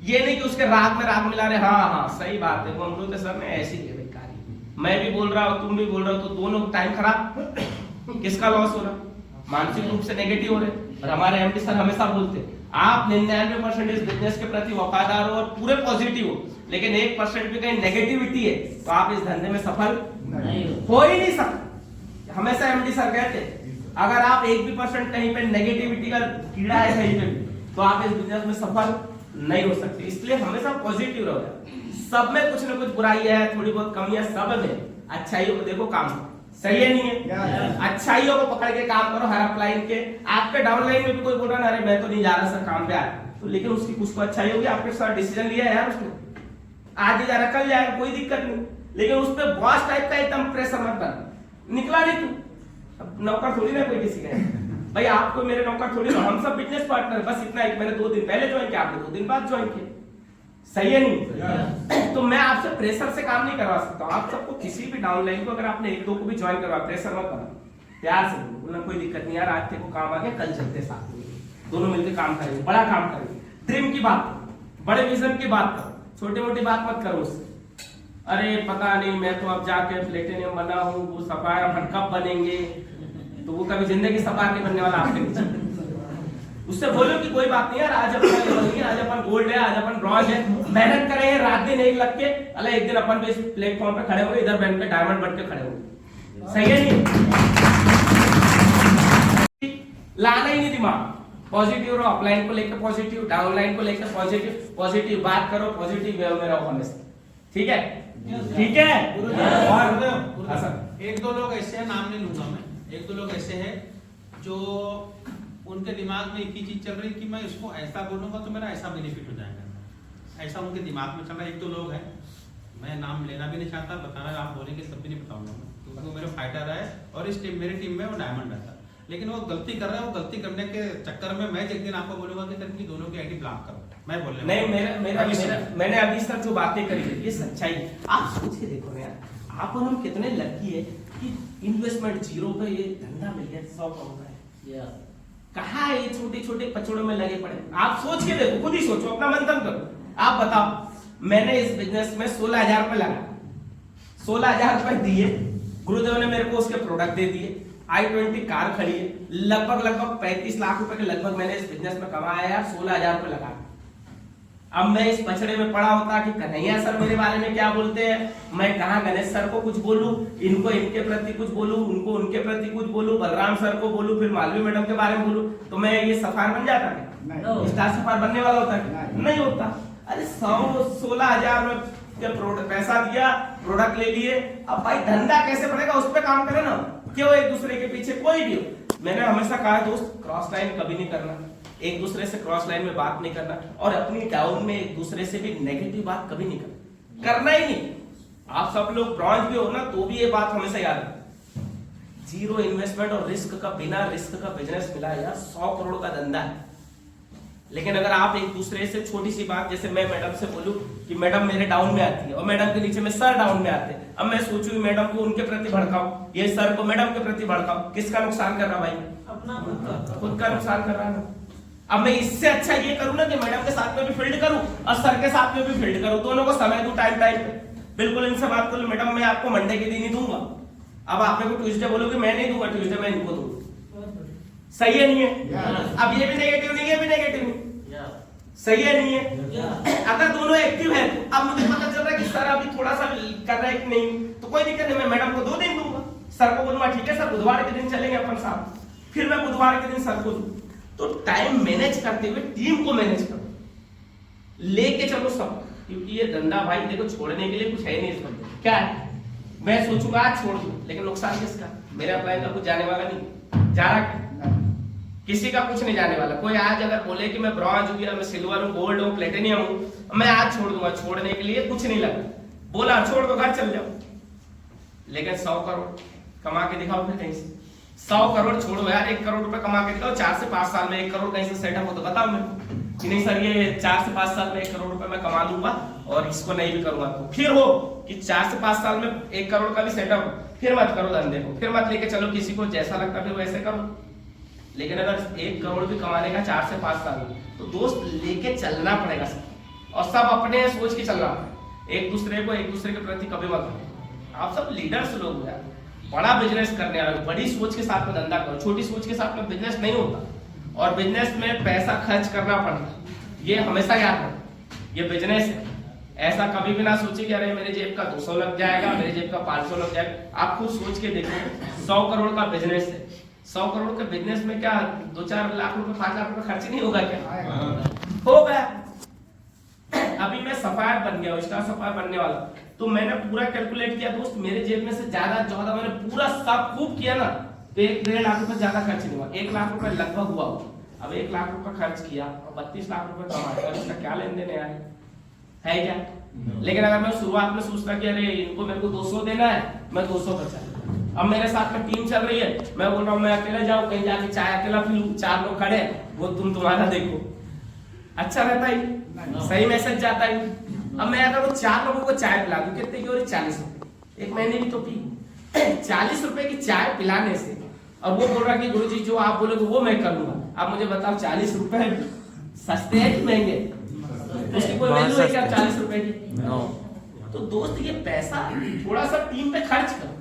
ये नहीं कि उसके राग में राग मिला रहे, हाँ हाँ सही बात है, वो अमृत सर ने ऐसी है बेकारी, मैं भी बोल रहा हूँ तुम भी बोल रहे हो, तो दोनों टाइम खराब, किसका लॉस हो रहा, मानसिक रूप से नेगेटिव हो रहे। और हमारे एमडी सर हमेशा बोलते आप 99% इस बिजनेस के प्रति वफादार हो और पूरे पॉजिटिव हो, लेकिन 1% भी कहीं नेगेटिविटी है तो आप इस धंधे में सफल नहीं हो ही नहीं सकते। हमेशा एमडी सर कहते अगर आप 1% कहीं पे नेगेटिविटी का कीड़ा है कहीं पे भी, तो आप इस बिजनेस में सफल नहीं हो सकते। इसलिए हमेशा पॉजिटिव रहो, सब में कुछ ना कुछ बुराई है, थोड़ी बहुत कमियां, सब में अच्छाइयों को देखो, काम सही है नहीं है? अच्छाइयों को पकड़ के काम करो, हर अपलाइन के, आपके डाउनलाइन में भी कोई बोल रहा है अरे मैं तो नहीं जा रहा सर काम पे आ, तो लेकिन उसकी कुछ तो अच्छाई होगी, आपके साथ डिसीजन लिया है यार उसने, आज जा रहा कल जाएगा, कोई दिक्कत नहीं, लेकिन उस पर बॉस टाइप का एकदम प्रेशर मत बना, निकला नहीं तू, अब नौकर थोड़ी ना कोई किसी का भाई, आपको मेरे नौकर थोड़ी ना, हम सब बिजनेस पार्टनर, बस इतना है कि मैंने 2 दिन पहले ज्वाइन किया, आपने 2 दिन बाद ज्वाइन किया। सही है नहीं? तो मैं आपसे प्रेशर से काम नहीं करवा सकता, आप सबको किसी भी डाउनलाइन को अगर आपने 1-2 को भी ज्वाइन करवा, प्रेशर मत बना, प्यार से बोलना कोई दिक्कत नहीं यार, आज तेरे को काम आ गया, कल चलते साथ में, दोनों मिलकर काम करेंगे, बड़ा काम करेंगे, ड्रीम की बात करो, बड़े विजन की बात करो, छोटी मोटी बात मत करो उससे, अरे पता नहीं मैं तो अब जाके प्लेटिनियम बना हूँ, वो सफायर अपन कब बनेंगे, तो वो कभी जिंदगी सफायर नहीं बनने वाला आपके नीचे। उससे बोलो कि कोई बात नहीं यार, आज अपन लेवल नहीं है, आज अपन गोल्ड है, आज अपन ब्रॉन्ज है, मेहनत करेंगे रात दिन एक लग के, अल्लाह एक दिन अपन भी इस प्लेटफॉर्म पे खड़े होंगे, इधर बन के डायमंड बन के खड़े होंगे। सही है नहीं? लाना ही नहीं दिमाग, पॉजिटिव रहो, अपलाइन को लेकर पॉजिटिव, डाउनलाइन को लेकर पॉजिटिव, पॉजिटिव बात करो, पॉजिटिव वे में रहो हमेशा, ठीक है? ठीक है? और 1-2 लोग ऐसे हैं, नाम नहीं लूंगा मैं, 1-2 लोग ऐसे हैं जो उनके दिमाग में एक ही चीज चल रही कि मैं इसको ऐसा बोलूंगा तो मेरा ऐसा बेनिफिट हो जाएगा, ऐसा उनके दिमाग में चल रहा है। 1-2 लोग हैं, मैं नाम लेना भी नहीं चाहता, बताना आप बोलेंगे तब भी नहीं बताऊंगा मैं, क्योंकि वो मेरे फाइटर है और इस टीम, मेरी टीम में वो डायमंड रहता है, लेकिन वो गलती कर रहे हैं, वो गलती करने के चक्कर में मैं एक दिन आपको बोलूंगा कि तेरी दोनों की आईडी ब्लॉक करो, मैं बोलने नहीं, मैंने अभी सर जो बातें करी है ये सच्चाई है। आप सोच के देखो ना यार, आप और हम कितने लकी है कि इन्वेस्टमेंट 0 पे ये धंधा मिल गया, 100 का होता है, कहाँ ये छोटे छोटे पचड़ों में लगे पड़े। आप सोच के देखो, खुद ही सोचो, अपना मंथन करो, आप बताओ मैंने इस बिजनेस में 16,000 रुपए लगा, 16,000 रुपए दिए, गुरुदेव ने मेरे को उसके प्रोडक्ट दे दिए, i20 कार खड़ी है, लगभग 35 लाख रुपए के लगभग मैंने इस बिजनेस में कमाया यार, 16,000 रुपए लगा, अब मैं इस पछड़े में पड़ा होता कि कन्हैया सर मेरे बारे में क्या बोलते हैं, मैं कहाँ गणेश सर को कुछ बोलूं, इनको इनके प्रति कुछ बोलूं, उनको उनके प्रति कुछ बोलूं, बलराम सर को बोलूं, फिर मालवी मैडम के बारे में बोलूं, तो मैं ये सफार बन जाता क्या? स्टार सफार बनने वाला होता है? नहीं होता। अरे 116,000 में पैसा दिया, प्रोडक्ट ले लिए, अब भाई धंधा कैसे बढ़ेगा उस पर काम करे ना, क्यों एक दूसरे के पीछे कोई भी हो। मैंने हमेशा कहा दोस्त, क्रॉस लाइन कभी नहीं करना, एक दूसरे से क्रॉस लाइन में बात नहीं करना, और अपनी डाउन में एक दूसरे से भी नेगेटिव बात कभी नहीं करना ही नहीं। आप सब लोग ब्रॉन्ज भी हो ना, तो भी ये बात हमेशा याद रखो, जीरो इन्वेस्टमेंट और रिस्क का, बिना रिस्क का बिजनेस मिला यार 100 करोड़ का धंधा है। लेकिन अगर आप एक दूसरे से छोटी सी बात, जैसे मैं मैडम से बोलूं कि मैडम मेरे डाउन में आती है, और मैडम के नीचे में सर डाउन में आते हैं, अब मैं सोचूं मैडम को उनके प्रति भड़काऊं, ये सर को मैडम के प्रति भड़काऊं, किसका नुकसान कर रहा भाई? अपना खुद का नुकसान कर रहा है। अब मैं इससे अच्छा ये करूं ना कि मैडम के साथ में भी फील्ड करूं और सर के साथ में भी फील्ड करूं, दोनों को समय दूं टाइम टाइम पे। बिल्कुल इनसे बात करूं, मैडम मैं आपको मंडे के दिन ही दूंगा, अब आप मेरे को ट्यूसडे बोलोगे मैं नहीं दूंगा, ट्यूसडे मैं इनको दूंगा। सही है नहीं है? अब ये भी नेगेटिव नहीं, ये भी नेगेटिव नहीं, सही है नहीं है? अगर दोनों एक्टिव है, अब मुझे पता चल रहा है कि सर अभी थोड़ा सा कर रहा है कि नहीं, तो कोई दिक्कत नहीं, मैं मैडम को 2 दिन दूंगा, सर को बोलूंगा ठीक है सर बुधवार के दिन चलेंगे अपन साथ, फिर मैं बुधवार के दिन सर को दूं। तो टाइम मैनेज करते हुए टीम को मैनेज करो, लेके चलो सब, क्योंकि ये धंधा भाई देखो छोड़ने के लिए कुछ है नहीं इसमें। क्या है, मैं सोचूंगा आज छोड़ दूं, लेकिन नुकसान किसका? मेरा अप्लाई का कुछ जाने वाला नहीं, जा रहा क्या? किसी का कुछ नहीं जाने वाला। कोई आज अगर बोले कि मैं ब्रॉन्ज हूं या मैं सिल्वर हूं, गोल्ड हूं, प्लेटिनियम हूं, मैं आज छोड़ दूंगा, छोड़ने के लिए कुछ नहीं लगा, बोला छोड़ दो घर चल जाओ, लेकिन 100 करोड़ कमा के दिखाओ फिर कहीं से। 100 करोड़ छोड़ो यार, 1 करोड़ रुपए कमा के दिखाओ, 4 से 5 साल में 1 करोड़ कहीं से सेटअप हो तो बताओ मेरे को कि नहीं सर ये 4 से 5 साल में 1 करोड़ रुपए मैं कमा लूंगा और इसको नहीं भी करूंगा, तो फिर हो कि 4 से 5 साल में 1 करोड़ का भी सेटअप, फिर मत करो धंधे को, फिर मत लेके चलो किसी को, जैसा लगता है वैसे करो। लेकिन अगर 1 करोड़ भी कमाने का 4 से 5 साल में, तो दोस्त लेके चलना पड़ेगा सब, और सब अपने सोच के चलना पड़ेगा, एक दूसरे के प्रति कभी मत करो। आप सब लीडर्स लोग यार, बड़ा बिजनेस करने आए हो, बड़ी सोच के साथ में धंधा करो, छोटी सोच के साथ में बिजनेस नहीं होता, और बिजनेस में पैसा खर्च करना पड़ता, ये हमेशा याद रखो, ये बिजनेस है। ऐसा कभी भी ना सोचिए कि अरे मेरे जेब का 200 लग जाएगा, मेरे जेब का 500 लग जाएगा। आप खुद सोच के देखो, 100 करोड़ का बिजनेस है, 100 करोड़ के बिजनेस में क्या 2-4 लाख रुपए 5 लाख रुपए खर्च नहीं होगा क्या? होगा। अभी मैं सफायर बन गया, स्टार सफायर बनने वाला, तो मैंने पूरा कैलकुलेट किया दोस्त, मेरे जेब में से ज्यादा मैंने पूरा सब खूब किया ना, तो 1-1.5 लाख रुपए ज्यादा खर्च नहीं हुआ, 1 लाख रुपए लगभग हुआ। अब 1 लाख रुपए खर्च किया और 32 लाख रुपए कमाया, इसका क्या लेन देन है क्या? लेकिन अगर मैं शुरुआत में सोचता कि अरे इनको मेरे को 200 देना है, मैं 200 बचा, अब मेरे साथ में टीम चल रही है, मैं बोल रहा हूँ मैं अकेला जाऊँ कहीं जाके चाय अकेला पी लूं, 4 लोग खड़े वो तुम्हारा देखो, अच्छा रहता है, सही मैसेज जाता है। अब मैं अगर वो 4 लोगों को चाय पिला दूं, कितने की हो रही? 40 रुपए, एक महीने की तो पी 40 रुपए की चाय पिलाने से, और वो बोल रहा कि गुरुजी जो आप बोलोगे वो मैं करूंगा। आप मुझे बताओ 40 रुपए सस्ते हैं कि महंगे? उसकी कोई वैल्यू है क्या 40 रुपए की? तो दोस्त ये पैसा थोड़ा सा टीम पे खर्च करो,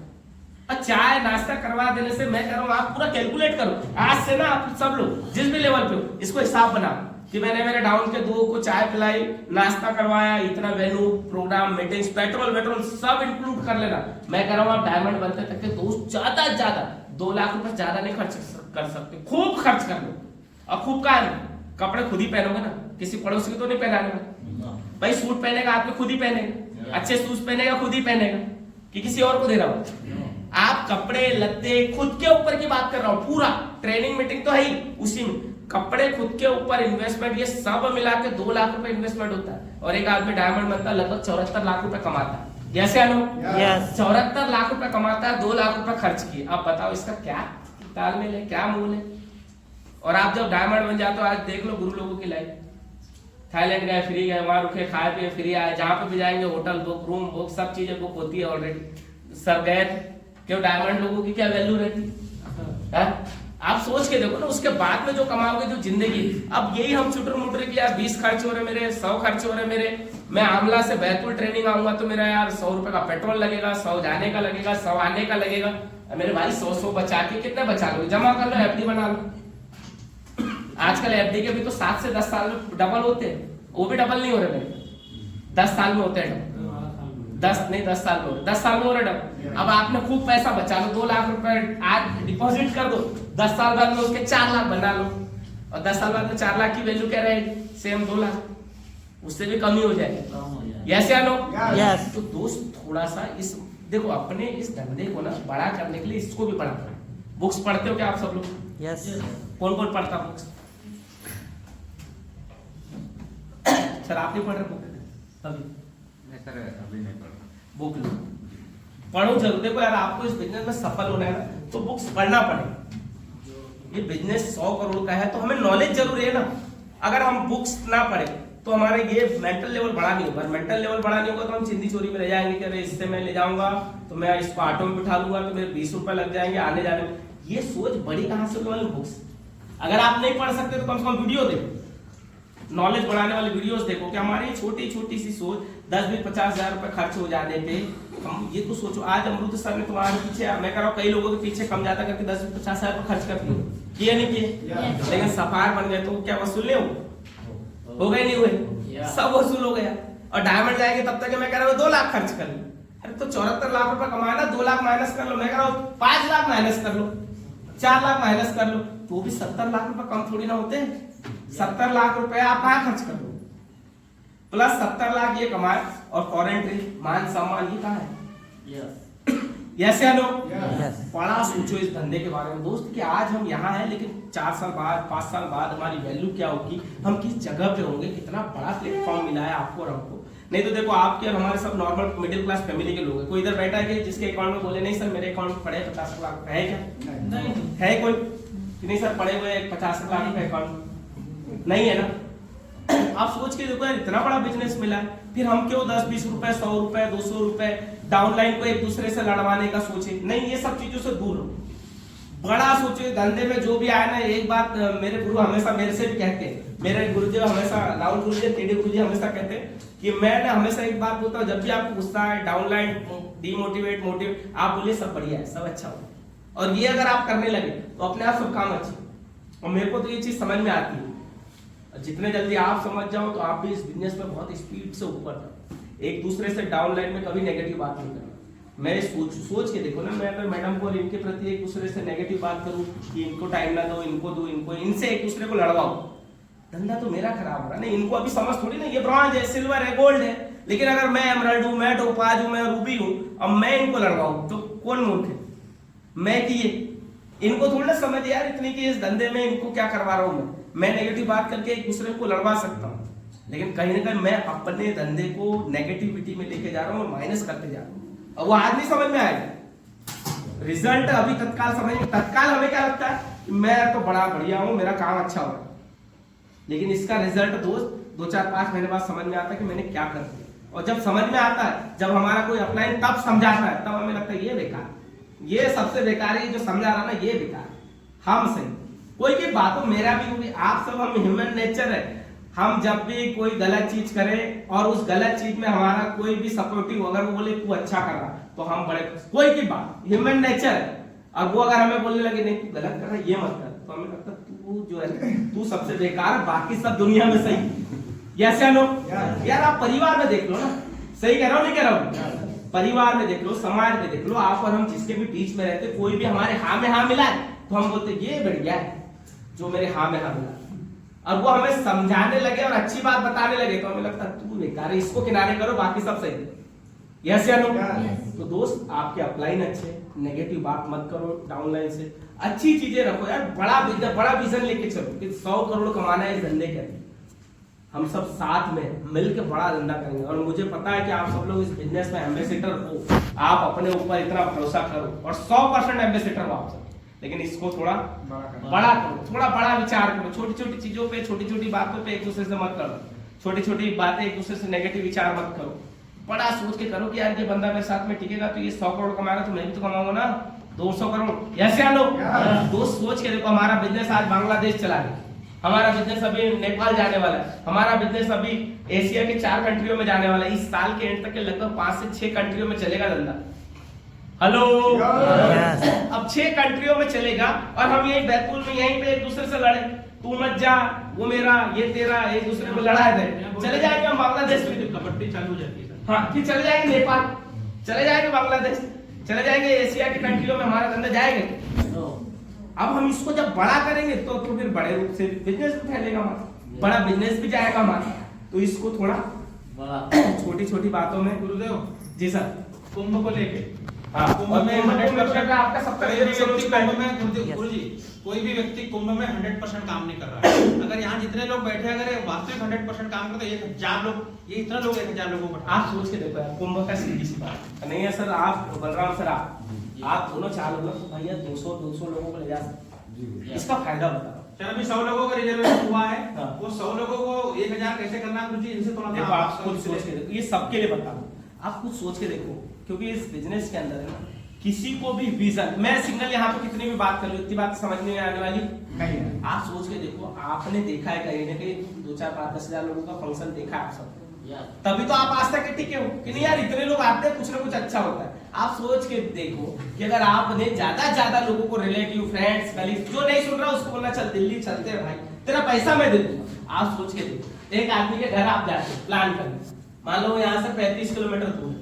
और चाय नाश्ता करवा देने से मैं कह रहा हूँ आप पूरा कैलकुलेट करो, आज से ना आप सब लोग जिस भी लेवल पे हो इसको हिसाब बनाओ कि मैंने मेरे डाउन के 2 को चाय पिलाई, नाश्ता करवाया, इतना वेन्यू, प्रोग्राम, मीटिंग्स, पेट्रोल सब इंक्लूड कर लेना। मैं कह रहा हूँ आप डायमंड बनते तक के दोस्त ज्यादा 2 लाख रुपए ज्यादा नहीं खर्च कर सकते, खूब खर्च कर लो। और खूब का कपड़े खुद ही पहनोगे ना, किसी पड़ोसी को तो नहीं पहनाने भाई। सूट पहनेगा आदमी खुद ही पहनेगा, अच्छे शूज पहनेगा खुद ही पहनेगा कि किसी और को दे रहा हूं। आप कपड़े लत्ते खुद के ऊपर की बात कर रहा हूं, पूरा ट्रेनिंग मीटिंग तो है ही उसी में, कपड़े खुद के ऊपर इन्वेस्टमेंट, ये सब मिला के 2 लाख रुपए इन्वेस्टमेंट होता है, और एक आदमी डायमंड बनता है लगभग 74 लाख रुपए कमाता है। जैसे अनु 74 लाख रुपए कमाता है, 2 लाख रुपए खर्च किए। आप बताओ इसका क्या तालमेल है, क्या मूल है? और आप जब डायमंड बन जाते हो, आज देख लो गुरु लोगों की लाइफ, थाईलैंड गए फ्री गए, वहां रुके खाए पिए फ्री आए, जहां पे भी जाएंगे होटल बुक, रूम बुक, सब चीजें बुक होती है ऑलरेडी, सब गए। क्यों? डायमंड लोगों की क्या वैल्यू रहती है? आप सोच के देखो ना, उसके बाद में जो कमाओगे जो जिंदगी। अब यही हम चुटर मुटर की यार 20 खर्च हो रहे मेरे, 100 खर्च हो रहे मेरे, मैं आमला से बैतूल ट्रेनिंग आऊंगा तो मेरा यार 100 रुपए का पेट्रोल लगेगा, 100 जाने का लगेगा, 100 आने का लगेगा। मेरे भाई 100 बचा के कितने बचा लो, जमा कर लो, एफडी बना लो। आजकल एफडी के भी तो 7 से 10 साल में डबल होते हैं, वो भी डबल नहीं हो रहे मेरे, 10 साल में होते हैं डबल। 10 साल में हो रहे, 10 साल में हो रहे डबल। अब आपने खूब पैसा बचा लो, 2 लाख रुपए आज डिपॉजिट कर दो, 10 साल बाद में उसके 4 लाख बना लो, और 10 साल बाद में 4 लाख की वैल्यू क्या रहेगी, सेम 2 लाख, उससे भी कमी हो जाएगी। यस या नो? यस। तो दोस्त थोड़ा सा इस देखो अपने इस धंधे को ना बड़ा करने के लिए इसको भी बड़ा करो। बुक्स पढ़ते हो क्या आप सब लोग? यस। कौन कौन पढ़ता बुक्स? सर आप नहीं पढ़ रहे बुक अभी? नहीं सर, अभी नहीं पढ़ रहा। बुक लो, पढ़ो जरूर। देखो यार, आपको इस बिजनेस में सफल होना है ना तो बुक्स पढ़ना पड़ेगा। ये बिजनेस 100 करोड़ का है तो हमें नॉलेज जरूर है ना। अगर हम बुक्स ना पढ़े तो हमारे ये मेंटल लेवल बड़ा नहीं होगा। मेंटल लेवल बड़ा नहीं होगा तो हम चिंदी चोरी में रह जाएंगे कि अरे इससे मैं ले जाऊंगा तो मैं इसको ऑटो में बिठा लूंगा तो मेरे 20 रुपए लग जाएंगे आने जाने में। ये सोच बड़ी कहां से होगी? बुक्स अगर आप नहीं पढ़ सकते तो कम से कम वीडियो देखो, नॉलेज बढ़ाने वाले वीडियोस देखो कि हमारी छोटी छोटी सी सोच 10-20-50 हजार रुपए खर्च हो जाने पे हम ये तो सोचो। आज अमृत सर ने तुम्हारे पीछे, मैं कह रहा हूँ कई लोगों के पीछे कम ज्यादा करके 10-50 हजार रुपए खर्च कर किए नहीं किए, लेकिन सफार बन गए तो क्या वसूल नहीं हो गए? नहीं हुए, सब वसूल हो गया। और डायमंड जाएंगे तब तक मैं कह रहा हूँ 2 लाख खर्च कर लो। अरे तो 74 लाख रुपए कमाना, 2 लाख माइनस कर लो। मैं कह रहा हूँ 5 लाख माइनस कर लो, 4 लाख माइनस कर लो, तो भी 70 लाख रुपए कम थोड़ी ना होते हैं। 70 लाख रुपए आप कहाँ खर्च कर लो, प्लस 70 लाख ये कमाए और फॉरेन ट्रिप, मान सम्मान, ये कहाँ है? यस या नो? बड़ा सोचो इस धंधे के बारे में दोस्त कि आज हम यहाँ हैं लेकिन 4 साल बाद 5 साल बाद हमारी वैल्यू क्या होगी, हम किस जगह पे होंगे, कितना बड़ा प्लेटफॉर्म मिला है आपको और हमको। नहीं तो देखो आपके और हमारे सब नॉर्मल मिडिल क्लास फैमिली के लोग हैं। कोई इधर बैठा है कि जिसके अकाउंट में बोले नहीं सर मेरे अकाउंट में पड़े 50 लाख है क्या? नहीं है कोई कि नहीं सर पड़े हुए 50 लाख रुपए अकाउंट नहीं है ना। आप सोच के देखो यार, इतना बड़ा बिजनेस मिला है, फिर हम क्यों 10-20 रुपए 100 रुपए 200 रुपए डाउनलाइन को एक दूसरे से लड़वाने का सोचे? नहीं, ये सब चीजों से दूर रहो, बड़ा सोचे धंधे में। जो भी आया ना, एक बात मेरे गुरु हमेशा मेरे से भी कहते हैं, मेरे गुरुदेव हमेशा राहुल गुरुजी टीडी गुरुजी हमेशा कहते हैं कि मैं ना हमेशा एक बात बोलता हूँ, जब भी आपको गुस्सा है, डाउनलाइन, डिमोटिवेट, मोटिवेट, आप बोलिए सब बढ़िया है, सब अच्छा हो। और ये अगर आप करने लगे तो अपने आप सब काम अच्छे। और मेरे को तो ये चीज समझ में आती है, जितने जल्दी आप समझ जाओ तो आप भी इस बिजनेस में बहुत स्पीड से ऊपर जाओ। एक दूसरे से डाउनलाइन में कभी नेगेटिव बात नहीं करना। मैं सोच के देखो ना, मैं अगर मैडम को और इनके प्रति एक दूसरे से नेगेटिव बात करूं कि इनको टाइम ना दो, इनको दो, इनको, इनसे एक दूसरे को लड़वाओ, धंधा तो मेरा खराब हो रहा है। इनको अभी समझ थोड़ी ना, ये ब्रॉन्ज है, सिल्वर है, गोल्ड है, लेकिन अगर मैं एमराल्ड हूं, मैं टोपाज हूं, मैं रूबी हूं, अब मैं इनको लड़वाऊं तो कौन मूर्ख है? मैं कि इनको थोड़ा ना समझ यार इतनी कि इस धंधे में इनको क्या करवा रहा हूं मैं नेगेटिव बात करके एक दूसरे को लड़वा सकता हूं, लेकिन कहीं ना कहीं मैं अपने धंधे को नेगेटिविटी में लेके जा रहा हूं और माइनस करते जा रहा हूं। और वो आज नहीं समझ में आएगा, रिजल्ट अभी तत्काल समझ में, तत्काल हमें क्या लगता है मैं तो बड़ा बढ़िया हूं, मेरा काम अच्छा हो रहा है, लेकिन इसका रिजल्ट दोस्त 2-4-5 महीने बाद समझ में आता है कि मैंने क्या कर दिया। और जब समझ में आता है, जब हमारा कोई अपलाइन तब समझाता है, तब हमें लगता है ये बेकार, ये सबसे बेकार है, जो समझा रहा ना ये बेकार, हम सही। कोई की बात हो, मेरा भी, आप सब, हम ह्यूमन नेचर है, हम जब भी कोई गलत चीज करें और उस गलत चीज में हमारा कोई भी सपोर्टिव अगर वो बोले तू अच्छा कर रहा तो हम बड़े, कोई की बात, ह्यूमन नेचर है। और वो अगर हमें बोलने लगे नहीं तू गलत कर रहा है, ये मत कर, तो हमें लगता तू जो है तू सबसे बेकार, बाकी सब दुनिया में सही। यस या नो? यार आप परिवार में देख लो ना, सही कह रहा हूँ नहीं कह रहा हूँ? परिवार में देख लो, समाज में देख लो, आप और हम जिसके भी बीच में रहते, कोई भी हमारे हाँ में हाँ मिला है तो हम बोलते ये बढ़िया है जो मेरे हाँ में हाँ मिला। और वो हमें समझाने लगे और अच्छी बात बताने लगे तो हमें लगता तू बेकार है, इसको किनारे करो, बाकी सब सही। यस या नो? तो दोस्त आपके अपलाइन अच्छे, नेगेटिव बात मत करो, डाउनलाइन से अच्छी चीजें रखो यार, बड़ा विजन लेके चलो कि 100 करोड़ कमाना है इस धंधे के। हम सब साथ में मिलकर बड़ा धंधा करेंगे। और मुझे पता है कि आप सब लोग इस बिजनेस में एम्बेसडर हो, आप अपने ऊपर इतना भरोसा करो और 100% एम्बेसडर हो आप सब, लेकिन इसको थोड़ा बड़ा करो, थोड़ा बड़ा विचार करो, छोटी छोटी चीजों पे, छोटी छोटी बातों पे एक दूसरे से मत करो, छोटी छोटी बातें एक दूसरे से नेगेटिव विचार मत करो, बड़ा सोच के करो कि यार ये बंदा मेरे साथ में टिकेगा तो ये 100 करोड़ कमाएगा तो मैं भी तो कमाऊंगा ना 200 करोड़। ऐसे आ लो दोस्त, सोच के देखो, हमारा बिजनेस आज बांग्लादेश चला गया, हमारा बिजनेस अभी नेपाल जाने वाला है, हमारा बिजनेस अभी एशिया के 4 कंट्रियों में जाने वाला है, इस साल के एंड तक के लगभग 5 से 6 कंट्रियों में चलेगा धंधा। हेलो। अब 6 कंट्रियों में चलेगा और हम यही बैतूल में यहीं पे एक दूसरे से लड़े, तू मत जा, वो मेरा, ये तेरा, एक दूसरे को लड़ा दे, चले जाएंगे हम बांग्लादेश में, कबड्डी चालू हो जाती है। हाँ, फिर चले जाएंगे नेपाल, चले जाएंगे बांग्लादेश, चले जाएंगे एशिया की कंट्रियों में, हमारा धंधा जाएगा। अब हम इसको जब बड़ा करेंगे तो फिर बड़े रूप से बिजनेस भी फैलेगा हमारा, बड़ा बिजनेस भी जाएगा हमारा। तो इसको थोड़ा छोटी छोटी बातों में। गुरुदेव जी सर। कुंभ को लेके, हाँ, कुंभ में 100% आपका सबका कोई भी व्यक्ति कुंभ में, गुरुजी कोई भी व्यक्ति कुंभ में 100% काम नहीं कर रहा है। अगर यहाँ जितने लोग बैठे, अगर ये वास्तविक 100% काम करते, 1000 लोग, ये इतना लोग 1000 लोगों को आप सोच के देखो यार, कुंभ का सीधी सी बात नहीं है सर। आप बलराम सर, आप दोनों 4 लोग तो भैया 200 लोगों को ले जा सकते, इसका फायदा बताओ। चल अभी 100 लोगों का रिजर्वेशन हुआ है, हाँ। वो 100 लोगों को 1000 कैसे करना है गुरुजी, इनसे थोड़ा देखो आप खुद सोच के देखो, ये सबके लिए बता रहा हूं, आप खुद सोच के देखो, क्योंकि इस बिजनेस के अंदर है ना, किसी को भी विजन, मैं सिंगल यहाँ पे कितनी भी बात कर लूं, इतनी बात समझ में आने वाली नहीं है। आप सोच के देखो, आपने देखा है कहीं ना कहीं 2, 4, 5, 10 हजार लोगों का फंक्शन देखा है आप सब, तभी तो आप आज तक टिके हो कि नहीं यार, इतने लोग आते हैं, कुछ ना कुछ अच्छा होता है। आप सोच के देखो कि अगर आपने ज्यादा लोगों को, रिलेटिव, फ्रेंड्स, कलीग, जो नहीं सुन रहा उसको बोलना चल दिल्ली चलते हैं भाई, तेरा पैसा मैं दे दूंगा। आप सोच के देखो, एक आदमी के घर आप जाते प्लान करने, मान लो यहाँ से 35 किलोमीटर दूर,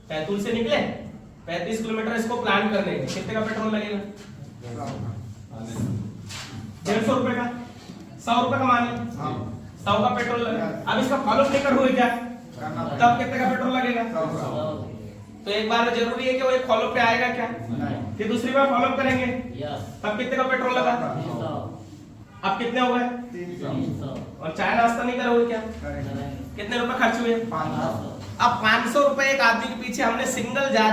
बैतूल से निकले 35 किलोमीटर इसको प्लान करने के, कितने का पेट्रोल लगेगा? 150 रुपए का, 100 रुपए का मान लो, 100 का पेट्रोल लगा। अब इसका फॉलो लेकर हुए क्या, तब कितने का पेट्रोल लगेगा? तो एक बार जरूरी है कि वो एक फॉलो पे आएगा क्या, फिर दूसरी बार फॉलो करेंगे, तब कितने का पेट्रोल लगा? अब कितने हो गए? 300। और चाय नाश्ता नहीं करोगे क्या? कितने रुपए खर्च हुए? 500। अब 500 रुपए एक आदमी के पीछे हमने सिंगल जा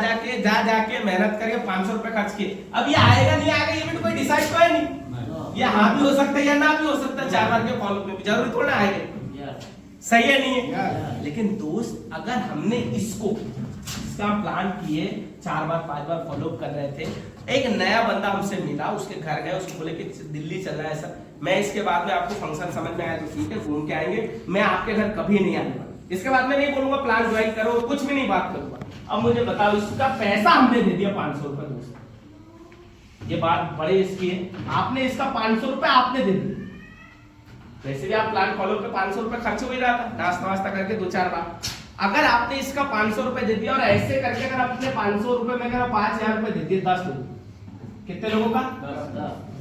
जाके मेहनत करके 500 रुपए खर्च किए। अब ये आएगा नहीं आएगा, ये भी तो कोई डिसाइड तो है नहीं, ये हाँ भी हो सकता है या ना भी हो सकता है, 4 बार के फॉलो में जरूरी थोड़ा आएगा, सही है नहीं है? लेकिन दोस्त, अगर हमने इसको प्लान किए, 4 बार 5 बार फॉलो कर रहे थे, एक नया बंदा हमसे मिला, उसके घर गए, उसको बोले कि दिल्ली चल रहा है सर, मैं इसके बाद में आपको फंक्शन समझ में आया तो ठीक है, घूम के आएंगे, मैं आपके घर कभी नहीं आने वाला, इसके बाद में नहीं बोलूंगा प्लान ज्वाइन करो, कुछ भी नहीं बात करूंगा। अब मुझे बताओ, इसका पैसा हमने दे दिया 500 रुपए दोस्त, ये बात बड़े इसकी है, आपने इसका 500 रुपए आपने दे दिया। वैसे भी आप प्लान फॉलो पे 500 रुपए खर्च हो ही रहा था, नाश्ता वास्ता करके 2-4 बार। अगर आपने इसका 500 रुपए दे दिया और ऐसे करके अगर आपने 500 रुपए में अगर 5000 रुपए दे दिए 10 लोगों, कितने लोगों का?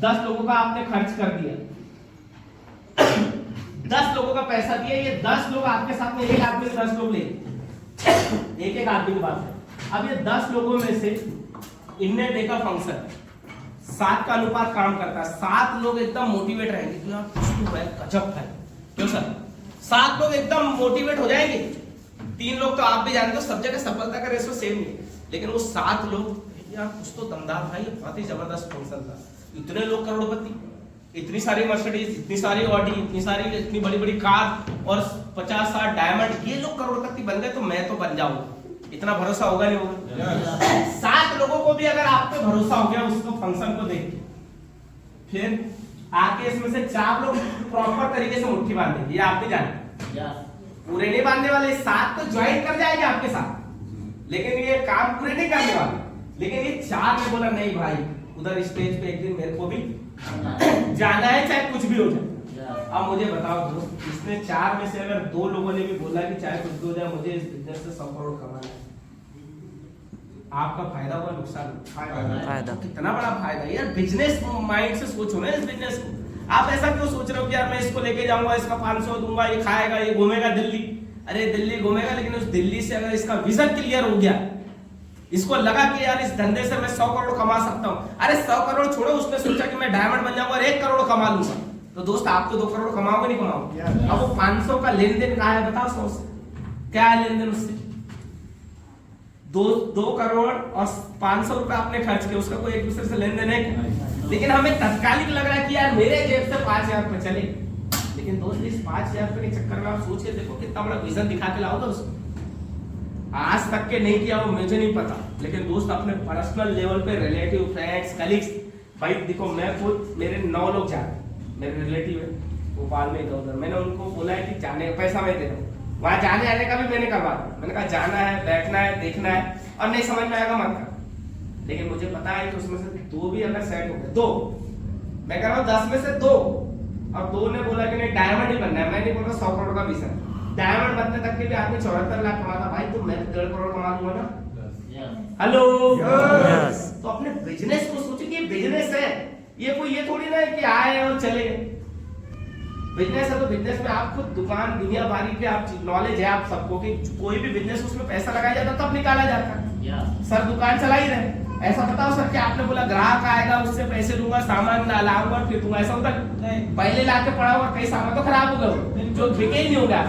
10 लोगों का आपने खर्च कर दिया, 10 लोगों का पैसा दिया, ये 10 लोग आपके साथ में, एक आदमी 10 लोग ले, एक आदमी की बात है। अब ये 10 लोगों में से इनने देखा फंक्शन 7 का अनुपात काम करता है, 7 लोग एकदम मोटिवेट रहेंगे कि यार कुछ तो है, गजब है, क्यों सर? 7 लोग एकदम मोटिवेट हो जाएंगे, 3 लोग तो आप भी जानते हो सब जगह सफलता का रेशो सेम नहीं है, लेकिन वो 7 लोग यार कुछ तो दमदार भाई, बहुत ही जबरदस्त फंक्शन था, इतने लोग करोड़पति, इतनी सारी मर्सिडीज, इतनी सारी ऑडी, इतनी बड़ी बड़ी कार और 50-60 डायमंड, ये लोग करोड़पति बन गए तो मैं तो बन जाऊंगा, इतना भरोसा होगा नहीं होगा? 7 लोगों को भी अगर आप पे भरोसा हो गया उसको फंक्शन को देख के, फिर आके इसमें से 4 लोग प्रॉपर तरीके से मुट्ठी बांधेंगे, ये आप भी जाने, पूरे नहीं बांधने वाले, 7 तो ज्वाइन कर जाएंगे आपके साथ, लेकिन ये काम पूरे नहीं करने वाले। लेकिन ये 4 ने बोला नहीं भाई, उधर स्टेज पे एक दिन मेरे को भी जाना है, चाहे कुछ भी हो जाए। अब मुझे बताओ दोस्त, इसने 4 में से अगर 2 लोगों ने भी बोला कि चाहे कुछ भी हो जाए, मुझे इस बिजनेस से 100 करोड़ कमाना है, आपका फायदा हुआ नुकसान? फायदा। कितना बड़ा फायदा यार, बिजनेस माइंड से सोचो ना इस बिजनेस को। आप ऐसा क्यों सोच रहे हो कि यार मैं इसको लेके जाऊंगा, इसका 500 दूंगा, ये खाएगा, ये घूमेगा दिल्ली, अरे दिल्ली घूमेगा, लेकिन उस दिल्ली से अगर इसका विजन क्लियर हो गया, इसको लगा कि यार इस धंधे से मैं 100 करोड़ कमा सकता हूँ, अरे 100 करोड़ छोड़ो, उसने सोचा कि मैं डायमंड बन जाऊंगा और 1 करोड़ कमा लूंगा, तो दोस्त आप तो 2 करोड़ कमाओगे नहीं कमाओगे? अब वो 500 का लेन देन कहाँ है बताओ? 100 से क्या है लेन देन? उससे 2 करोड़ और 500 रुपए आपने खर्च किया, उसका कोई एक दूसरे से लेन देन है क्या? लेकिन हमें तत्कालिक लग रहा है कि यार मेरे जेब से 5000 रुपए चले, लेकिन दोस्त इस 5000 रुपए के चक्कर में आप सोच के देखो कितना बड़ा विजन दिखा के लाओ दोस्त। आज तक के नहीं किया वो मुझे नहीं पता, लेकिन दोस्त अपने पर्सनल लेवल पे, रिलेटिव, फ्रेंड्स, कलीग्स, भाई देखो मैं खुद, मेरे 9 लोग जाते, मेरे रिलेटिव है भोपाल में, इधर मैंने उनको बोला है कि जाने का पैसा मैं दे रहा हूँ, वहां जाने आने का भी मैंने करवा दिया, मैंने कहा जाना है, बैठना है, देखना है, और नहीं समझ में आएगा मत कर, लेकिन मुझे पता है कि उसमें से 2 भी अगर सेट हो गए, 2 मैं कह रहा हूँ 10 में से 2, और 2 ने बोला कि नहीं डायमंड ही बनना है, मैं नहीं बोल रहा 100 करोड़ का विजन, डायमंड बनने तक के भी आदमी 74 लाख कमाता, भाई तो मैं 1.5 करोड़ कमा लूंगा ना। हेलो, तो अपने बिजनेस को सोचिए कि बिजनेस है, ये कोई ये थोड़ी ना है कि आए और चले गए। बिजनेस है तो बिजनेस में आपको दुकान दुनिया भरी के आप नॉलेज है आप सबको कि कोई भी बिजनेस उसमें पैसा लगाया जाता तब निकाला जाता है। सर दुकान चला ही रहे, ऐसा बताओ सर कि आपने बोला ग्राहक आएगा उससे पैसे लूंगा सामान लाऊंगा फिर दूंगा, ऐसा होता नहीं। पहले लाके पड़ा हुआ कई सामान तो खराब हो गए जो बिके ही नहीं होगा।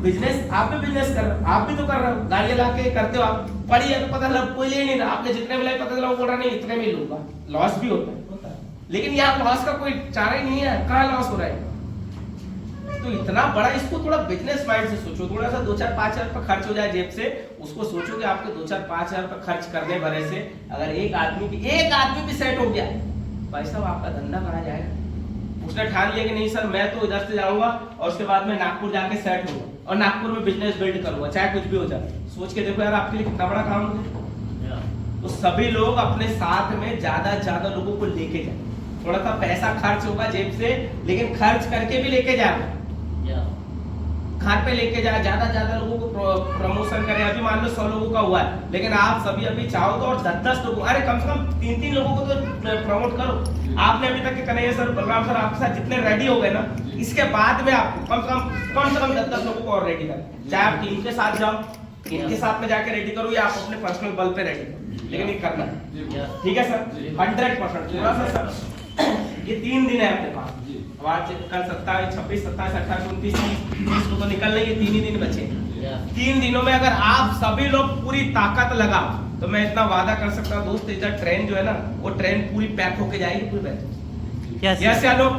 बिजनेस आप भी बिजनेस कर रहे हो, आप भी तो कर रहे हो, गाड़ियां लाके करते हो आप, पड़ी है तो पता लग कोई ले नहीं रहा, आपने जितने में लाए पता चला वो बोल रहा नहीं इतने में लूंगा, लॉस भी होता है। लेकिन यहाँ लॉस का कोई चारा ही नहीं है, कहाँ लॉस हो रहा है? तो इतना बड़ा इसको थोड़ा बिजनेस माइंड से सोचो, थोड़ा सा 2-4-5 हजार रुपए खर्च हो जाए जेब से, उसको सोचो कि आपके 2-4-5 हजार रुपए खर्च करने भरे से अगर एक आदमी भी सेट हो गया, भाई साहब आपका धंधा कहाँ जाएगा? उसने ठान लिया कि नहीं सर मैं तो इधर से जाऊंगा और उसके बाद में नागपुर जाके सेट होगा और नागपुर में बिजनेस बिल्ड करूंगा चाहे कुछ भी हो जाए। सोच के देखो यार आपके लिए कितना बड़ा काम है। तो सभी लोग अपने साथ में ज्यादा लोगों को लेके जाए, थोड़ा सा पैसा खर्च होगा जेब से लेकिन खर्च करके भी लेके जाए, घर पे लेके जाए, ज्यादा लोगों को प्रमोशन करें। अभी मान लो 100 लोगों का हुआ है लेकिन आप सभी अभी चाहो तो और 10-10 लोगों, अरे कम से कम 3-3 लोगों को तो प्रमोट करो। आपने अभी तक कन्हैया सर बलराम सर आपके साथ जितने रेडी हो गए ना, इसके बाद में आप कम से कम 10-10 लोगों को और रेडी करें, चाहे आप टीम के साथ जाओ, इनके साथ में जाके रेडी करो या आप अपने पर्सनल बल पे रेडी करो, लेकिन ये करना है। ठीक है सर 100%। थोड़ा सा सर ये 3 दिन है अपने पास, आज कल 27, 26, 27, 28, 29, 30 को तो निकल रही है, 3 ही दिन बचे। 3 दिनों में अगर आप सभी लोग पूरी ताकत लगाओ तो मैं इतना वादा कर सकता हूँ दोस्त, इधर ट्रेन जो है ना वो ट्रेन पूरी पैक होके जाएगी पूरी बैठ। यस या नो?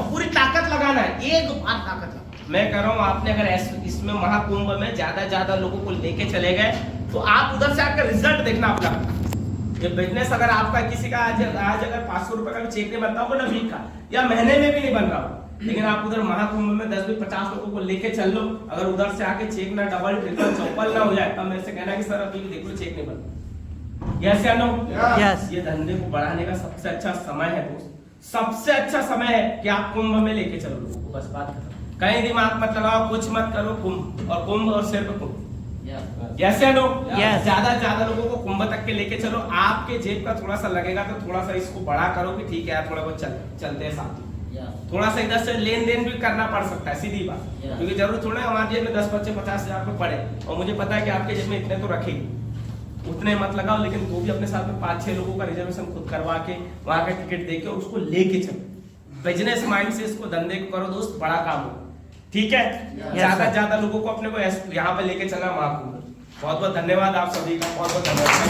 पूरी ताकत लगाना है, एक बार ताकत लगाना। मैं कह रहा हूँ आपने अगर इसमें महाकुंभ में ज्यादा लोगों को लेके चले गए तो आप उधर से आकर रिजल्ट देखना अपना। ये बिजनेस अगर आपका किसी का आज अगर 500 रुपए का भी चेक नहीं बनता होगा ना वीक का या महीने में भी नहीं बन रहा हो, लेकिन आप उधर महाकुंभ में 10-50 लोगों को लेके चल लो, अगर उधर से आके चेक ना डबल ट्रिपल चौपल ना हो जाए तब मेरे से कहना कि सर अभी देखो चेक नहीं बन। यस या नो? यस। ये धंधे को बढ़ाने का सबसे अच्छा समय है दोस्त, सबसे अच्छा समय है कि आप कुंभ में लेके चलो लोगों को, बस बात खत्म। कहीं दिमाग मत लगाओ, कुछ मत करो, कुंभ और सिर्फ कुंभ। यस या नो? ज्यादा लोगों को कुंभ तक के लेके चलो, आपके जेब का थोड़ा सा लगेगा तो थोड़ा सा इसको बड़ा करो कि ठीक है यार थोड़ा बहुत चलते हैं साथ, थोड़ा सा इधर से लेन देन भी करना पड़ सकता है, सीधी बात। क्योंकि जरूर थोड़ा हमारे जेब में 10-50 हजार रुपए पड़े और मुझे पता है कि आपके जेब में इतने तो रखेगी, उतने मत लगाओ, लेकिन वो भी अपने साथ में 5-6 लोगों का रिजर्वेशन खुद करवा के वहां का टिकट दे के उसको लेके चलो। बिजनेस माइंड से इसको धंधे को करो दोस्त, बड़ा काम हो। ठीक है, ज्यादा लोगों को अपने को यहाँ पे लेके चलना महाकुंभ। बहुत बहुत धन्यवाद आप सभी का, बहुत बहुत धन्यवाद।